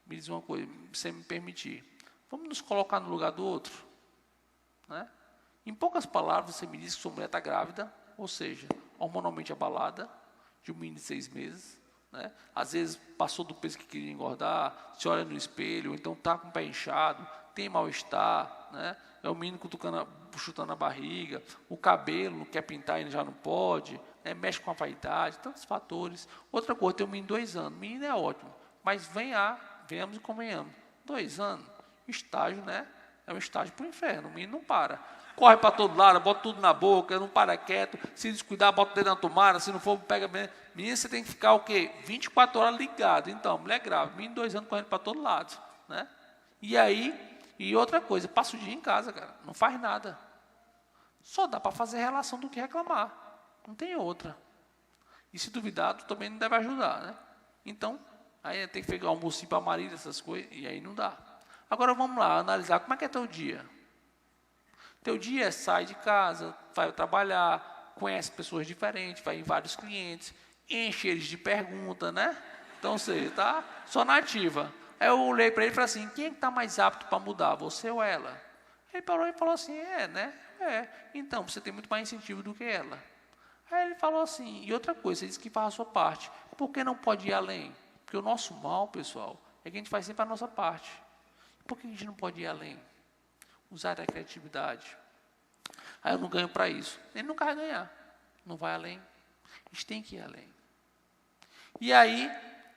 me diz uma coisa, se você me permitir, vamos nos colocar no lugar do outro? Né? Em poucas palavras, você me diz que sua mulher está grávida, ou seja, hormonalmente abalada, de um menino de 6 meses, né? Às vezes passou do peso que queria engordar, se olha no espelho, ou então está com o pé inchado, tem mal-estar, né? É o menino chutando a barriga, o cabelo não quer pintar e já não pode, né? Mexe com a vaidade, tantos fatores. Outra coisa, tem um menino de 2 anos, menino é ótimo, mas venhamos e convenhamos, 2 anos, estágio, né? É um estágio para o inferno, o menino não para. Corre para todo lado, bota tudo na boca, não para quieto, se descuidar, bota o dedo na tomada, se não for, pega... Menino, você tem que ficar o quê? 24 horas ligado. Então, mulher grávida, menino de 2 anos correndo para todo lado, né? E aí, e outra coisa, passa o dia em casa, cara, não faz nada. Só dá para fazer relação do que reclamar, não tem outra. E se duvidar, tu também não deve ajudar, né? Então, Aí tem que pegar almoço para marido, essas coisas, e aí não dá. Agora vamos lá, analisar como é que é teu dia. Teu dia sai de casa, vai trabalhar, conhece pessoas diferentes, vai em vários clientes, enche eles de perguntas, né? Então você está só na ativa. Aí eu olhei para ele e falei assim, quem está mais apto para mudar, você ou ela? Ele parou e falou assim, né? Então, você tem muito mais incentivo do que ela. Aí ele falou assim, e outra coisa, você disse que faz a sua parte. Por que não pode ir além? Porque o nosso mal, pessoal, é que a gente faz sempre a nossa parte. Por que a gente não pode ir além? Usar a criatividade. Aí eu não ganho para isso. Ele nunca vai ganhar. Não vai além. A gente tem que ir além. E aí,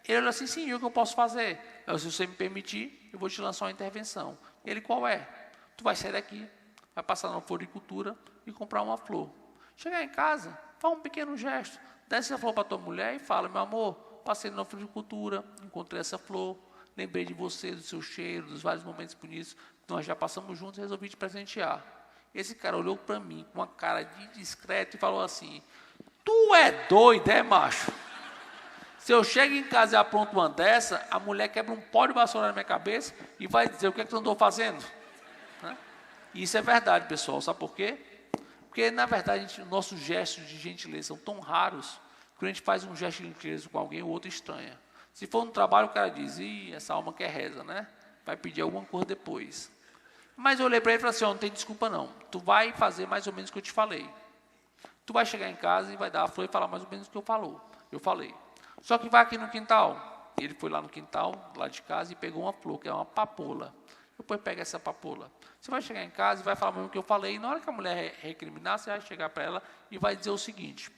ele falou assim, sim, o que eu posso fazer? Eu, se você me permitir, eu vou te lançar uma intervenção. Ele, qual é? Tu vai sair daqui, vai passar na floricultura e comprar uma flor. Chegar em casa, faz um pequeno gesto. Dá essa flor para tua mulher e fala, meu amor, passei na floricultura, encontrei essa flor, lembrei de você, do seu cheiro, dos vários momentos bonitos que nós já passamos juntos e resolvi te presentear. Esse cara olhou para mim com uma cara de discreto e falou assim, tu é doido, macho? Se eu chego em casa e apronto uma dessa, a mulher quebra um pó de vassoura na minha cabeça e vai dizer, o que é que tu andou fazendo? E isso é verdade, pessoal, sabe por quê? Porque, na verdade, nossos gestos de gentileza são tão raros, que quando a gente faz um gesto de gentileza com alguém, o outro estranha. Se for no trabalho, o cara diz, essa alma quer reza, né? Vai pedir alguma coisa depois. Mas eu olhei para ele e falei assim, não tem desculpa não. Tu vai fazer mais ou menos o que eu te falei. Tu vai chegar em casa e vai dar a flor e falar mais ou menos o que eu falei. Só que vai aqui no quintal. Ele foi lá no quintal, lá de casa, e pegou uma flor, que é uma papoula. Depois pega essa papoula. Você vai chegar em casa e vai falar mesmo o que eu falei. E na hora que a mulher recriminar, você vai chegar para ela e vai dizer o seguinte.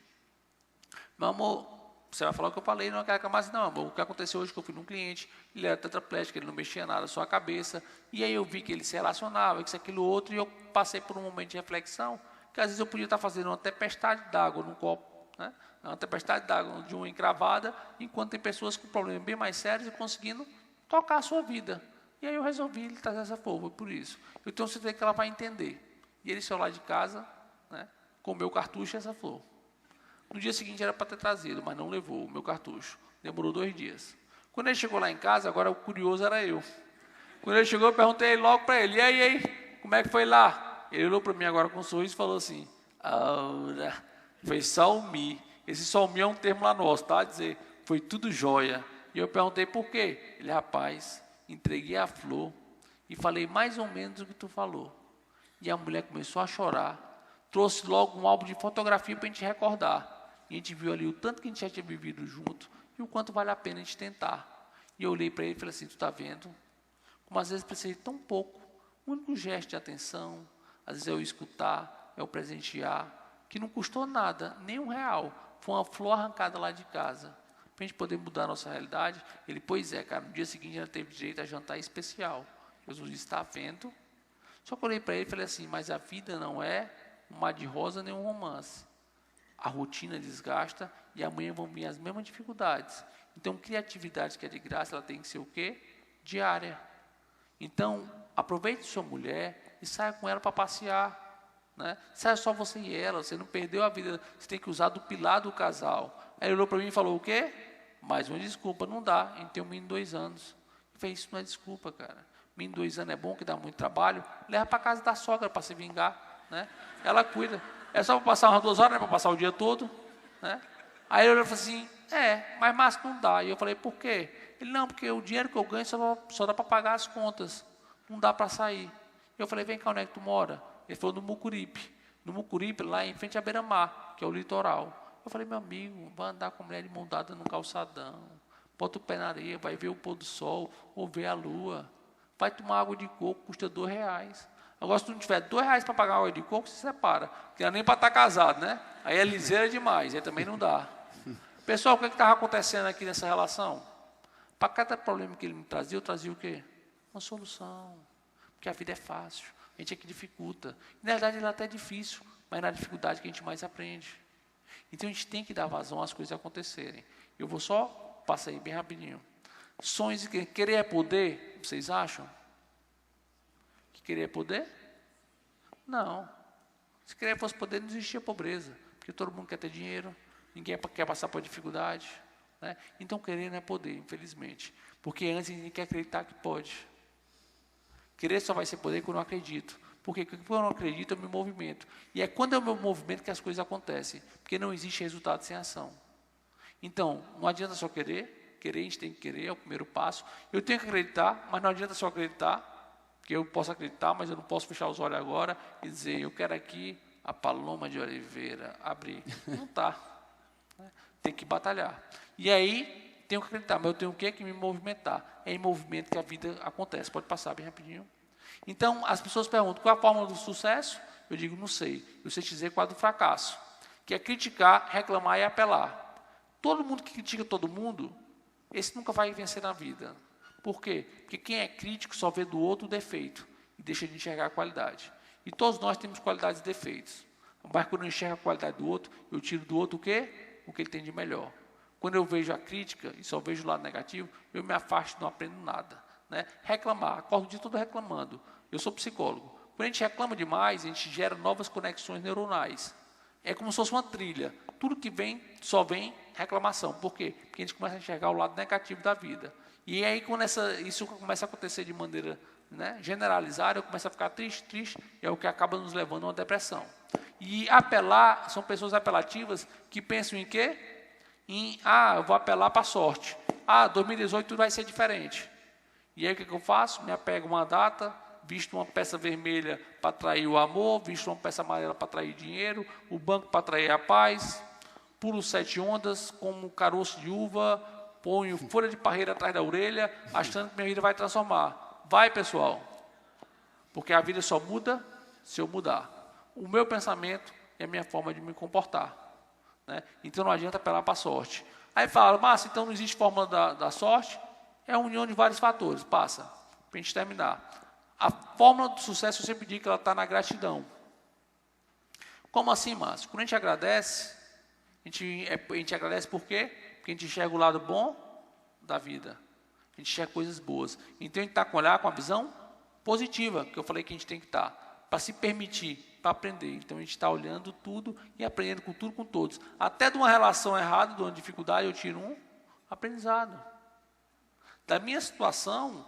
Meu amor, você vai falar o que eu falei, não quer reclamar assim, não, amor, o que aconteceu hoje que eu fui num cliente, ele era tetraplégico, ele não mexia nada, só a cabeça, e aí eu vi que ele se relacionava, que isso, aquilo, outro, e eu passei por um momento de reflexão, que às vezes eu podia estar fazendo uma tempestade d'água num copo, né? Uma tempestade d'água de uma encravada, enquanto tem pessoas com problemas bem mais sérios e conseguindo tocar a sua vida. E aí eu resolvi lhe trazer essa forma, por isso. Eu tenho certeza que ela vai entender. E ele saiu lá de casa, né, com o meu cartucho e essa flor. No dia seguinte era para ter trazido, mas não levou o meu cartucho. Demorou 2 dias. Quando ele chegou lá em casa, agora o curioso era eu. Quando ele chegou, eu perguntei logo para ele, e aí, como é que foi lá? Ele olhou para mim agora com um sorriso e falou assim, foi salmi. Esse salmi é um termo lá nosso, tá? Dizer, foi tudo jóia. E eu perguntei por quê? Ele, rapaz, entreguei a flor e falei mais ou menos o que tu falou. E a mulher começou a chorar, trouxe logo um álbum de fotografia para a gente recordar. E a gente viu ali o tanto que a gente já tinha vivido junto e o quanto vale a pena a gente tentar. E eu olhei para ele e falei assim, tu está vendo? Como às vezes precisa de tão pouco, um único gesto de atenção, às vezes é o escutar, é o presentear, que não custou nada, nem R$1. Foi uma flor arrancada lá de casa. Para a gente poder mudar a nossa realidade. Ele, pois é, cara, no dia seguinte ela teve direito a jantar especial. Jesus disse, está vendo? Só que eu olhei para ele e falei assim, mas a vida não é um mar de rosa nem um romance. A rotina desgasta e amanhã vão vir as mesmas dificuldades. Então, criatividade que é de graça, ela tem que ser o quê? Diária. Então, aproveite sua mulher e saia com ela para passear. Né? Saia só você e ela, você não perdeu a vida, você tem que usar do pilar do casal. Aí ele olhou para mim e falou, o quê? Mais uma desculpa, não dá, a gente tem um menino de 2 anos. Eu falei, isso não é desculpa, cara. Menino de 2 anos é bom, que dá muito trabalho, leva para casa da sogra para se vingar. Né? Ela cuida. É só para passar umas 2 horas, não é para passar o dia todo. Né? Aí ele olhou e falou assim, mas Márcio não dá. E eu falei, por quê? Ele, não, porque o dinheiro que eu ganho só dá para pagar as contas. Não dá para sair. Eu falei, vem cá, onde é que tu mora? Ele falou, no Mucuripe. No Mucuripe, lá em frente à beira-mar, que é o litoral. Eu falei, meu amigo, vai andar com a mulher de mão dada no calçadão. Bota o pé na areia, vai ver o pôr do sol, ou ver a lua. Vai tomar água de coco, custa R$2. Agora, se tu não tiver R$2 para pagar água de coco, você separa. Porque não é nem para estar casado, né? Aí é liseira demais, aí também não dá. Pessoal, o que estava acontecendo aqui nessa relação? Para cada problema que ele me trazia, eu trazia o quê? Uma solução. Porque a vida é fácil, a gente é que dificulta. E, na verdade, ela é até difícil, mas é na dificuldade que a gente mais aprende. Então, a gente tem que dar vazão às coisas acontecerem. Eu vou só passar aí bem rapidinho. Sonhos e querer é poder, vocês acham? Que querer é poder? Não. Se querer fosse poder, não existia pobreza. Porque todo mundo quer ter dinheiro, ninguém quer passar por dificuldade. né? Então, querer não é poder, infelizmente. Porque antes a gente quer acreditar que pode. Querer só vai ser poder quando eu acredito. Porque quando eu não acredito, eu me movimento. E é quando é o meu movimento que as coisas acontecem. Porque não existe resultado sem ação. Então, não adianta só querer. Querer, a gente tem que querer, é o primeiro passo. Eu tenho que acreditar, mas não adianta só acreditar. Porque eu posso acreditar, mas eu não posso fechar os olhos agora e dizer, eu quero aqui a Paloma de Oliveira abrir. Não está. Tem que batalhar. E aí, tenho que acreditar, mas eu tenho o quê? Que me movimentar. É em movimento que a vida acontece. Pode passar bem rapidinho. Então, as pessoas perguntam, qual é a fórmula do sucesso? Eu digo, não sei. Eu sei te dizer qual é a do fracasso. Que é criticar, reclamar e apelar. Todo mundo que critica todo mundo, esse nunca vai vencer na vida. Por quê? Porque quem é crítico só vê do outro o defeito e deixa de enxergar a qualidade. E todos nós temos qualidades e defeitos. Mas quando eu enxergo a qualidade do outro, eu tiro do outro o quê? O que ele tem de melhor. Quando eu vejo a crítica e só vejo o lado negativo, eu me afasto e não aprendo nada. Né? Reclamar, acordo o dia todo reclamando. Eu sou psicólogo. Quando a gente reclama demais, a gente gera novas conexões neuronais. É como se fosse uma trilha. Tudo que vem, só vem reclamação. Por quê? Porque a gente começa a enxergar o lado negativo da vida. E aí, quando isso começa a acontecer de maneira, né, generalizada, eu começo a ficar triste, e é o que acaba nos levando a uma depressão. E apelar, são pessoas apelativas que pensam em quê? Eu vou apelar para a sorte. 2018 tudo vai ser diferente. E aí o que eu faço? Me apego a uma data, visto uma peça vermelha para atrair o amor, visto uma peça amarela para atrair dinheiro, o banco para atrair a paz, pulo 7 ondas, como caroço de uva, ponho folha de parreira atrás da orelha, achando que minha vida vai transformar. Vai, pessoal. Porque a vida só muda se eu mudar. O meu pensamento é a minha forma de me comportar. Né? Então não adianta apelar para a sorte. Aí fala, Márcio, então não existe fórmula da sorte? É a união de vários fatores. Passa, para a gente terminar. A fórmula do sucesso, eu sempre digo que ela está na gratidão. Como assim, Márcio? Quando a gente agradece, a gente agradece por quê? Porque a gente enxerga o lado bom da vida. A gente enxerga coisas boas. Então a gente está com olhar com a visão positiva, que eu falei que a gente tem que estar, para se permitir, para aprender. Então a gente está olhando tudo e aprendendo com tudo, com todos. Até de uma relação errada, de uma dificuldade, eu tiro um aprendizado. Da minha situação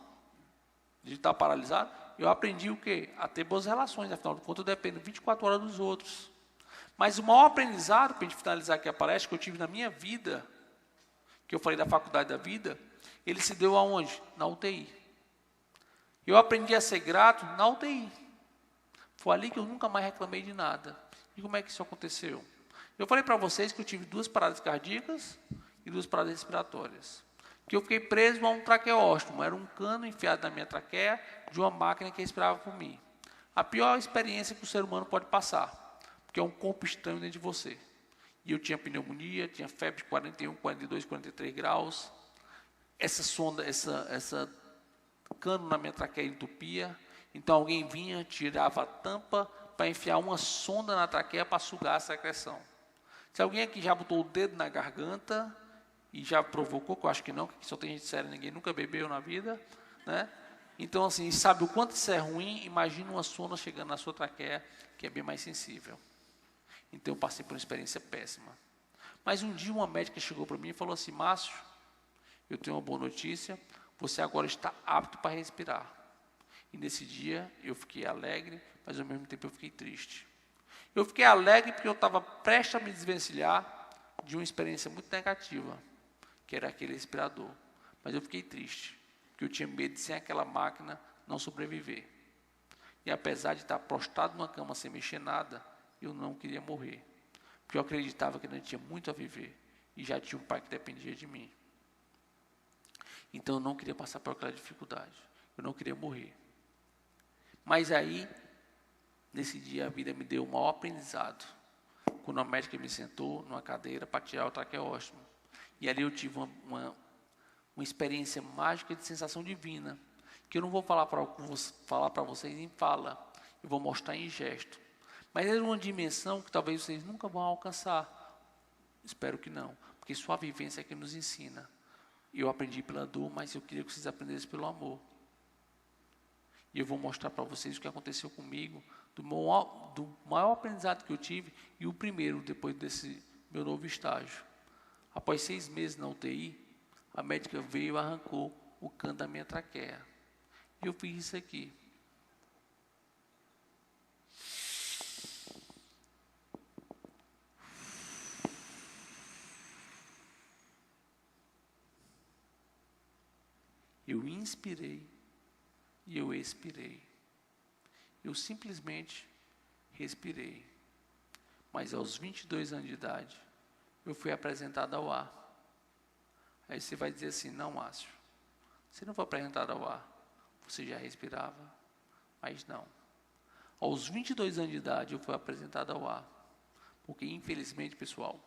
de estar paralisado, eu aprendi o quê? A ter boas relações, afinal de contas eu dependo 24 horas dos outros. Mas o maior aprendizado, para a gente finalizar aqui a palestra, que eu tive na minha vida, que eu falei da faculdade da vida, ele se deu aonde? Na UTI. Eu aprendi a ser grato na UTI. Foi ali que eu nunca mais reclamei de nada. E como é que isso aconteceu? Eu falei para vocês que eu tive 2 paradas cardíacas e 2 paradas respiratórias. Que eu fiquei preso a um traqueóstomo. Era um cano enfiado na minha traqueia de uma máquina que respirava por mim. A pior experiência que o ser humano pode passar. Porque é um corpo estranho dentro de você. E eu tinha pneumonia, tinha febre de 41, 42, 43 graus. Essa sonda, essa cano na minha traqueia entupia. Então alguém vinha, tirava a tampa para enfiar uma sonda na traqueia para sugar a secreção. Se alguém aqui já botou o dedo na garganta e já provocou, que eu acho que não, que só tem gente séria, ninguém nunca bebeu na vida, né? Então, assim, sabe o quanto isso é ruim? Imagina uma sonda chegando na sua traqueia, que é bem mais sensível. Então, eu passei por uma experiência péssima. Mas um dia uma médica chegou para mim e falou assim, Márcio, eu tenho uma boa notícia, você agora está apto para respirar. E nesse dia eu fiquei alegre, mas ao mesmo tempo eu fiquei triste. Eu fiquei alegre porque eu estava prestes a me desvencilhar de uma experiência muito negativa, que era aquele respirador. Mas eu fiquei triste, porque eu tinha medo de, sem aquela máquina, não sobreviver. E apesar de estar prostrado numa cama sem mexer nada, eu não queria morrer. Porque eu acreditava que ainda tinha muito a viver. E já tinha um pai que dependia de mim. Então eu não queria passar por aquela dificuldade. Eu não queria morrer. Mas aí, nesse dia, a vida me deu o maior aprendizado. Quando a médica me sentou numa cadeira para tirar o traqueóstomo. E ali eu tive uma experiência mágica de sensação divina. Que eu não vou falar para vocês em fala. Eu vou mostrar em gesto. Mas é uma dimensão que talvez vocês nunca vão alcançar. Espero que não. Porque só a vivência é que nos ensina. Eu aprendi pela dor, mas eu queria que vocês aprendessem pelo amor. E eu vou mostrar para vocês o que aconteceu comigo, do maior aprendizado que eu tive, e o primeiro, depois desse meu novo estágio. Após 6 meses na UTI, a médica veio e arrancou o cano da minha traqueia. E eu fiz isso aqui. Eu inspirei e eu expirei. Eu simplesmente respirei. Mas aos 22 anos de idade, eu fui apresentado ao ar. Aí você vai dizer assim, não, Márcio, você não foi apresentado ao ar. Você já respirava, mas não. Aos 22 anos de idade, eu fui apresentado ao ar. Porque, infelizmente, pessoal,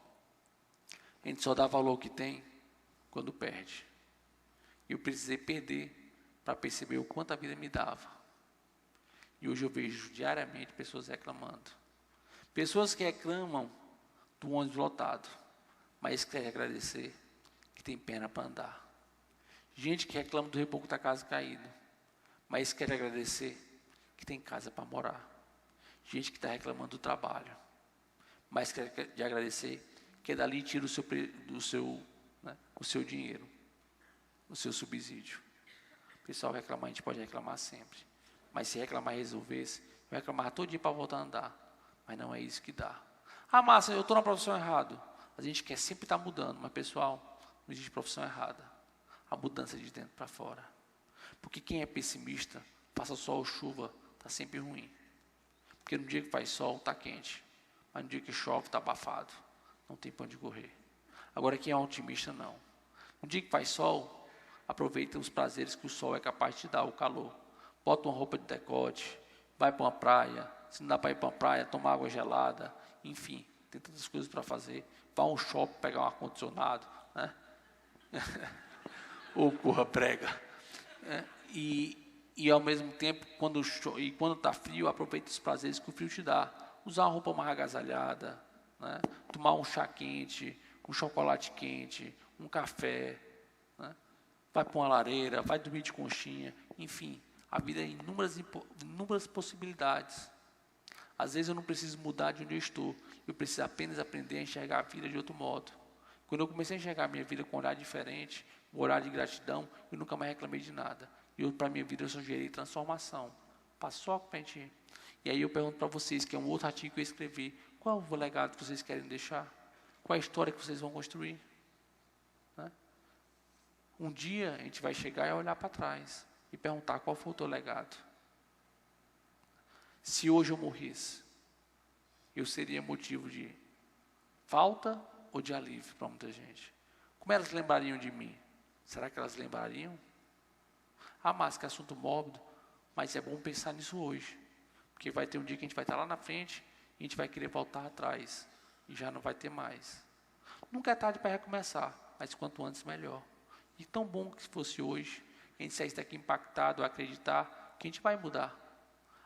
a gente só dá valor ao que tem quando perde. Eu precisei perder para perceber o quanto a vida me dava. E hoje eu vejo diariamente pessoas reclamando. Pessoas que reclamam do ônibus lotado, mas querem agradecer que tem perna para andar. Gente que reclama do reboco da casa caído, mas quer agradecer que tem casa para morar. Gente que está reclamando do trabalho, mas quer agradecer que dali tira o seu dinheiro, o seu subsídio. Pessoal, reclamar, a gente pode reclamar sempre. Mas se reclamar e resolvesse, eu reclamava todo dia para voltar a andar. Mas não é isso que dá. Ah, Márcio, eu estou na profissão errada. A gente quer sempre estar mudando, mas pessoal, não existe profissão errada. A mudança é de dentro para fora. Porque quem é pessimista, passa sol ou chuva, está sempre ruim. Porque no dia que faz sol, está quente. Mas no dia que chove, está abafado. Não tem para onde correr. Agora, quem é otimista, não. No dia que faz sol, aproveita os prazeres que o sol é capaz de te dar, o calor. Bota uma roupa de decote, vai para uma praia. Se não dá para ir para uma praia, toma água gelada. Enfim, tem tantas coisas para fazer. Vá a um shopping, pegar um ar-condicionado, né? Ou corra prega. E ao mesmo tempo, quando está frio, aproveita os prazeres que o frio te dá. Usar uma roupa mais agasalhada, né? Tomar um chá quente, um chocolate quente, um café, né? Vai para uma lareira, vai dormir de conchinha, enfim, a vida é inúmeras possibilidades. Às vezes eu não preciso mudar de onde eu estou, eu preciso apenas aprender a enxergar a vida de outro modo. Quando eu comecei a enxergar a minha vida com um olhar diferente, um olhar de gratidão, eu nunca mais reclamei de nada. E para a minha vida eu só gerei transformação. Passou a gente. E aí eu pergunto para vocês, que é um outro artigo que eu escrevi, qual é o legado que vocês querem deixar? Qual é a história que vocês vão construir? Né? Um dia a gente vai chegar e olhar para trás e perguntar qual foi o teu legado. Se hoje eu morresse, eu seria motivo de falta ou de alívio para muita gente? Como elas lembrariam de mim? Será que elas lembrariam? Ah, mas que assunto mórbido, mas é bom pensar nisso hoje. Porque vai ter um dia que a gente vai estar lá na frente e a gente vai querer voltar atrás. E já não vai ter mais. Nunca é tarde para recomeçar, mas quanto antes melhor. E tão bom que se fosse hoje, a gente saísse daqui impactado a acreditar que a gente vai mudar.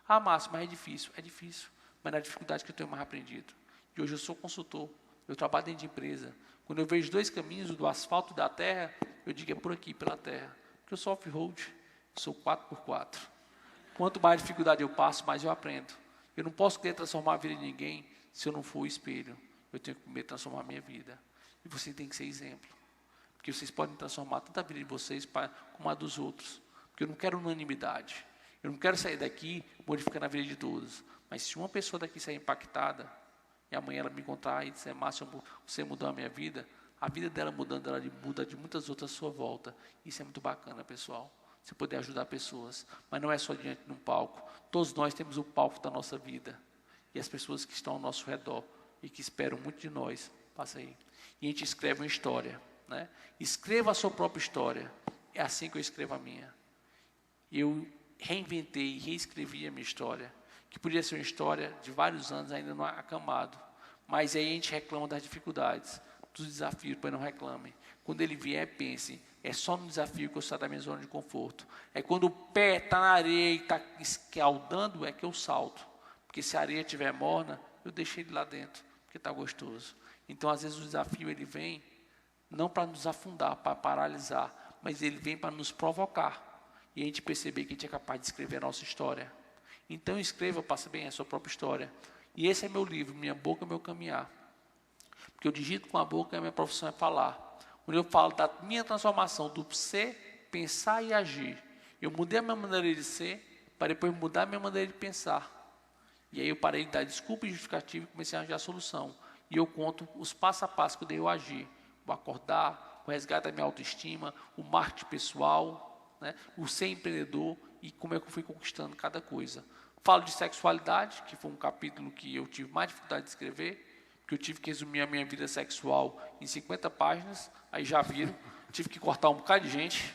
Ah, Márcio, mas é difícil. Mas na dificuldade que eu tenho mais aprendido. E hoje eu sou consultor, eu trabalho dentro de empresa. Quando eu vejo 2 caminhos, o do asfalto e da terra, eu digo é por aqui, pela terra. Porque eu sou off-road, sou 4x4. Quanto mais dificuldade eu passo, mais eu aprendo. Eu não posso querer transformar a vida de ninguém se eu não for o espelho. Eu tenho que primeiro transformar a minha vida. E você tem que ser exemplo. Porque vocês podem transformar tanto a vida de vocês como a dos outros. Porque eu não quero unanimidade. Eu não quero sair daqui modificando a vida de todos. Mas se uma pessoa daqui sair impactada, e amanhã ela me encontrar e dizer, Márcio, você mudou a minha vida, a vida dela mudando, ela muda de muitas outras à sua volta. Isso é muito bacana, pessoal. Você poder ajudar pessoas. Mas não é só diante de um palco. Todos nós temos o palco da nossa vida. E as pessoas que estão ao nosso redor e que esperam muito de nós, passa aí. E a gente escreve uma história, né? Escreva a sua própria história. É assim que eu escrevo a minha. Eu reinventei e reescrevi a minha história, que podia ser uma história de vários anos ainda não acamado. Mas aí a gente reclama das dificuldades, dos desafios, pois não reclamem. Quando ele vier, pense, é só no desafio que eu saio da minha zona de conforto. É quando o pé está na areia e está escaldando, é que eu salto. Porque se a areia estiver morna, eu deixei ele lá dentro, porque está gostoso. Então, às vezes, o desafio ele vem, não para nos afundar, para paralisar, mas ele vem para nos provocar. E a gente perceber que a gente é capaz de escrever a nossa história. Então, escreva, passa bem a sua própria história. E esse é meu livro, Minha Boca, Meu Caminhar. Porque eu digito com a boca e a minha profissão é falar. Quando eu falo da minha transformação do ser, pensar e agir, eu mudei a minha maneira de ser para depois mudar a minha maneira de pensar. E aí eu parei de dar desculpa e justificativa e comecei a arranjar a solução. E eu conto os passo a passo que eu dei eu agir. O acordar, o resgate da minha autoestima, o marketing pessoal, né? O ser empreendedor e como é que eu fui conquistando cada coisa. Falo de sexualidade, que foi um capítulo que eu tive mais dificuldade de escrever, porque eu tive que resumir a minha vida sexual em 50 páginas, aí já viram, tive que cortar um bocado de gente.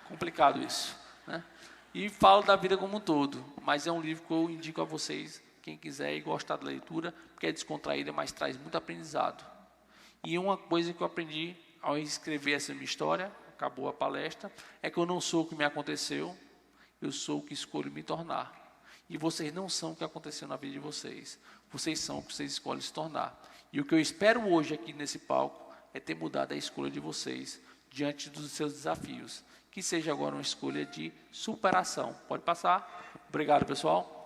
Complicado isso, né? E falo da vida como um todo, mas é um livro que eu indico a vocês, quem quiser e gostar da leitura, porque é descontraída, mas traz muito aprendizado. E uma coisa que eu aprendi ao escrever essa minha história, acabou a palestra, é que eu não sou o que me aconteceu, eu sou o que escolho me tornar. E vocês não são o que aconteceu na vida de vocês, vocês são o que vocês escolhem se tornar. E o que eu espero hoje aqui nesse palco é ter mudado a escolha de vocês diante dos seus desafios. Que seja agora uma escolha de superação. Pode passar. Obrigado, pessoal.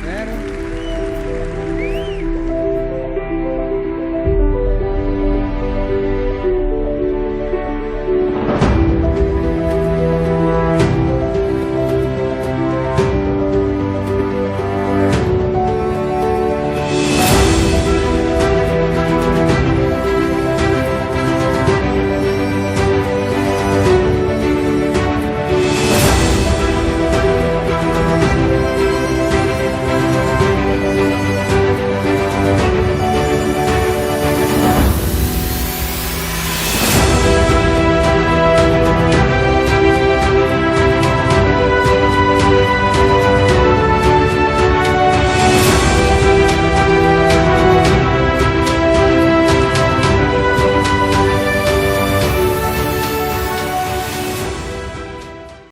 Era